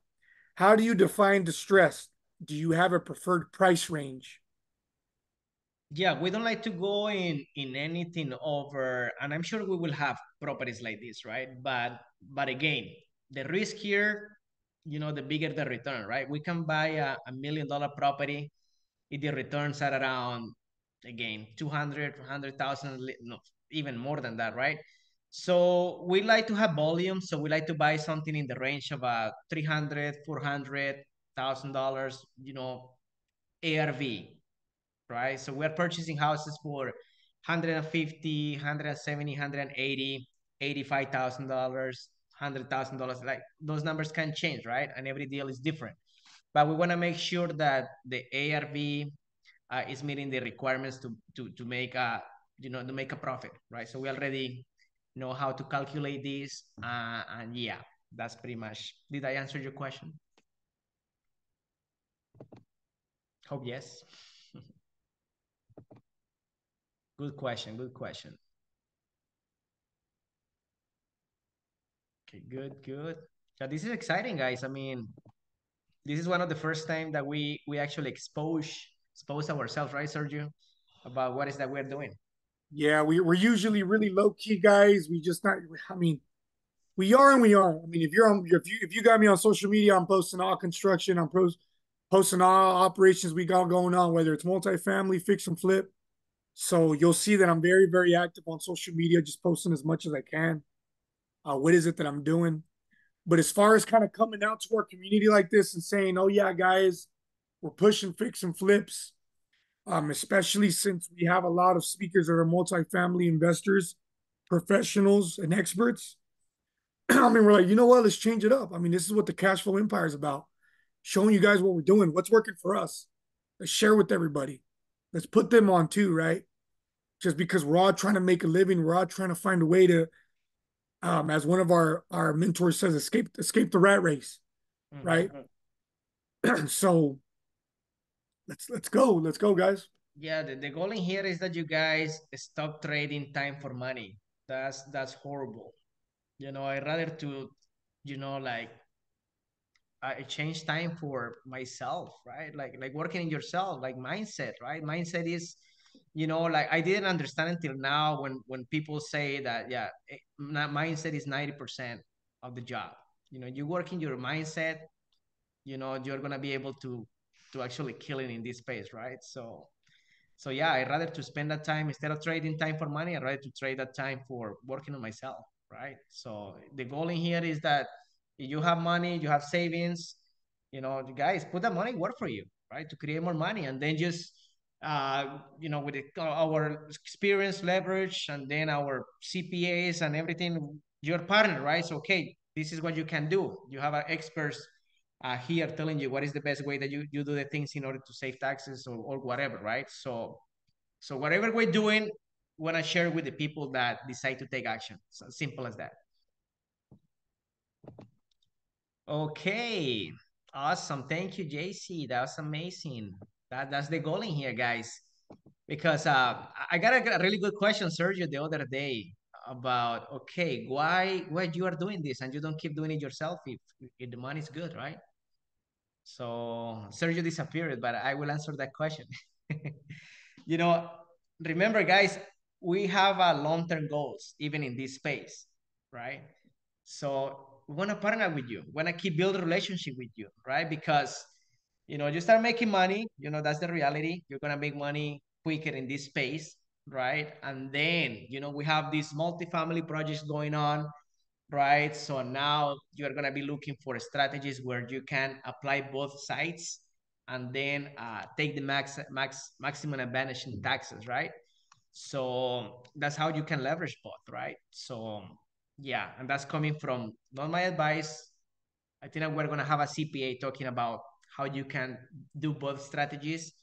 Speaker 1: How do you define distress? Do you have a preferred price range?
Speaker 2: Yeah, we don't like to go in anything over, and I'm sure we will have properties like this, right? But again, the risk here, the bigger the return, right? We can buy a $1 million property if the returns are around, again, 200, 100,000, no, even more than that, right? So we like to have volume, so we like to buy something in the range of 300, $400,000, ARV, right? So we're purchasing houses for 150, 170, 180, $85,000, $100,000. Like those numbers can change, right? And every deal is different. But we want to make sure that the ARV is meeting the requirements to make a profit, right? So we already know how to calculate this, and yeah, that's pretty much. Did I answer your question? Hope yes. Good question. Good question. Okay, good, good. Yeah, this is exciting, guys. I mean, this is one of the first time that we actually expose ourselves, right, Sergio, about what is that we're doing.
Speaker 1: Yeah, we're usually really low key guys. We just not. I mean, we are and we aren't. I mean, if you got me on social media, I'm posting all construction. I'm posting all operations we got going on, whether it's multifamily, fix and flip. So you'll see that I'm very, very active on social media, just posting as much as I can. What is it that I'm doing? But as far as kind of coming out to our community like this and saying, "Oh yeah, guys, we're pushing fix and flips," especially since we have a lot of speakers that are multifamily investors, professionals, and experts. I mean, we're like, you know what? Let's change it up. I mean, this is what the cash flow empire is about: showing you guys what we're doing, what's working for us. Let's share with everybody. Let's put them on too, right? Just because we're all trying to make a living, we're all trying to find a way to, as one of our mentors says, escape the rat race, right?
Speaker 2: Mhm.
Speaker 1: So let's go, guys.
Speaker 2: Yeah, the goal in here is that you guys stop trading time for money. That's horrible. I rather to, like I change time for myself, right? Like working in yourself, like mindset, right? Mindset is, like I didn't understand until now when people say that, yeah, mindset is 90% of the job. You work in your mindset, you're gonna be able to actually kill it in this space, right? So yeah, I'd rather to spend that time instead of trading time for money. I'd rather to trade that time for working on myself, right? So the goal in here is that if you have money, you have savings, You guys put that money work for you, right? To create more money, and then just with our experience, leverage, and then our CPAs and everything, your partner, right? So, okay, this is what you can do. You have experts here telling you what is the best way that you do the things in order to save taxes or whatever, right? So whatever we're doing, we want to share with the people that decide to take action. So simple as that. Okay, awesome. Thank you, JC. That was amazing. That's the goal in here, guys. Because I got a really good question, Sergio, the other day about, okay, why you are doing this and you don't keep doing it yourself if the money is good, right? So Sergio disappeared, but I will answer that question. you know, remember, guys, we have long-term goals even in this space, right? So we want to partner with you, we want to keep building relationship with you, right? Because you start making money, that's the reality. You're gonna make money quicker in this space, right? And then we have these multifamily projects going on, right? So now you're gonna be looking for strategies where you can apply both sides and then take the maximum advantage in taxes, right? So that's how you can leverage both, right? So yeah, and that's coming from not my advice. I think that we're gonna have a CPA talking about how you can do both strategies,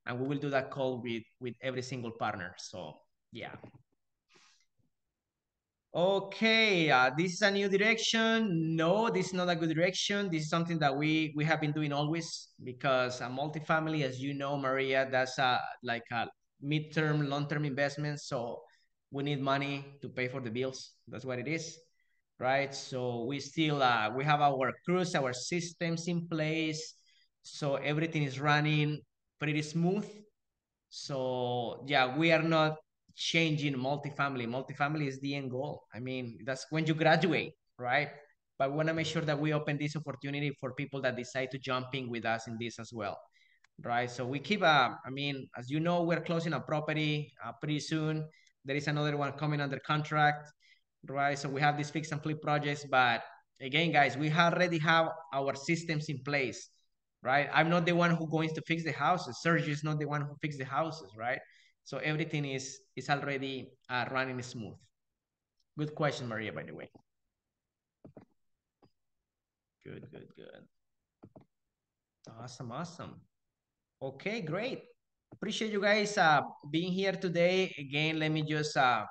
Speaker 2: and we will do that call with every single partner. So yeah. Okay, this is a new direction. No, this is not a good direction. This is something that we have been doing always, because a multifamily, as you know, Maria, that's like a midterm, long-term investment. So we need money to pay for the bills. That's what it is, right? So we still we have our crews, our systems in place, so everything is running pretty smooth. So yeah, we are not changing multifamily. Multifamily is the end goal. I mean, that's when you graduate, right? But we want to make sure that we open this opportunity for people that decide to jump in with us in this as well, right? So we keep, I mean, as you know, we're closing a property pretty soon. There is another one coming under contract, right? So we have these fix and flip projects, but again, guys, we already have our systems in place, right? I'm not the one who going to fix the houses. Sergio is not the one who fix the houses, right? So everything is already running smooth. Good question, Maria, by the way. Good, good, good. Awesome, awesome. Okay, great. Appreciate you guys being here today. Again, let me just, I'm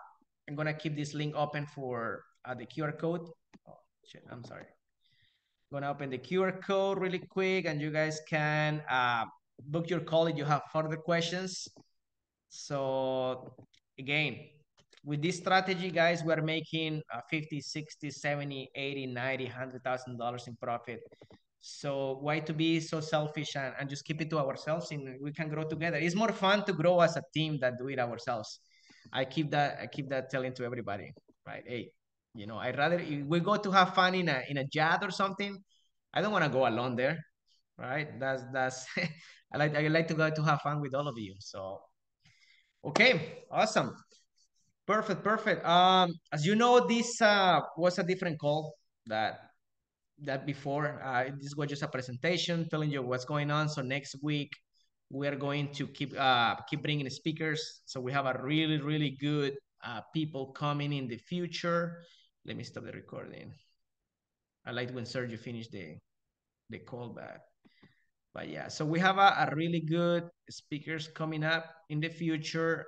Speaker 2: gonna keep this link open for the QR code. Oh, shit, I'm sorry. Gonna open the QR code really quick, and you guys can book your call if you have further questions. So again, with this strategy, guys, we're making 50, 60, 70, 80, 90, $100,000 in profit. So why to be so selfish and just keep it to ourselves, and we can grow together. It's more fun to grow as a team than do it ourselves. I keep that telling to everybody, right? Hey, I'd rather if we go to have fun in a yacht or something. I don't want to go alone there, right? That's I like to go to have fun with all of you. So okay, awesome. Perfect, perfect. As you know, this was a different call that before. This was just a presentation telling you what's going on. So next week we are going to keep bringing speakers. So we have a really, really good people coming in the future. Let me stop the recording. I like when Sergio finished the call back. But yeah, so we have a really good speakers coming up in the future.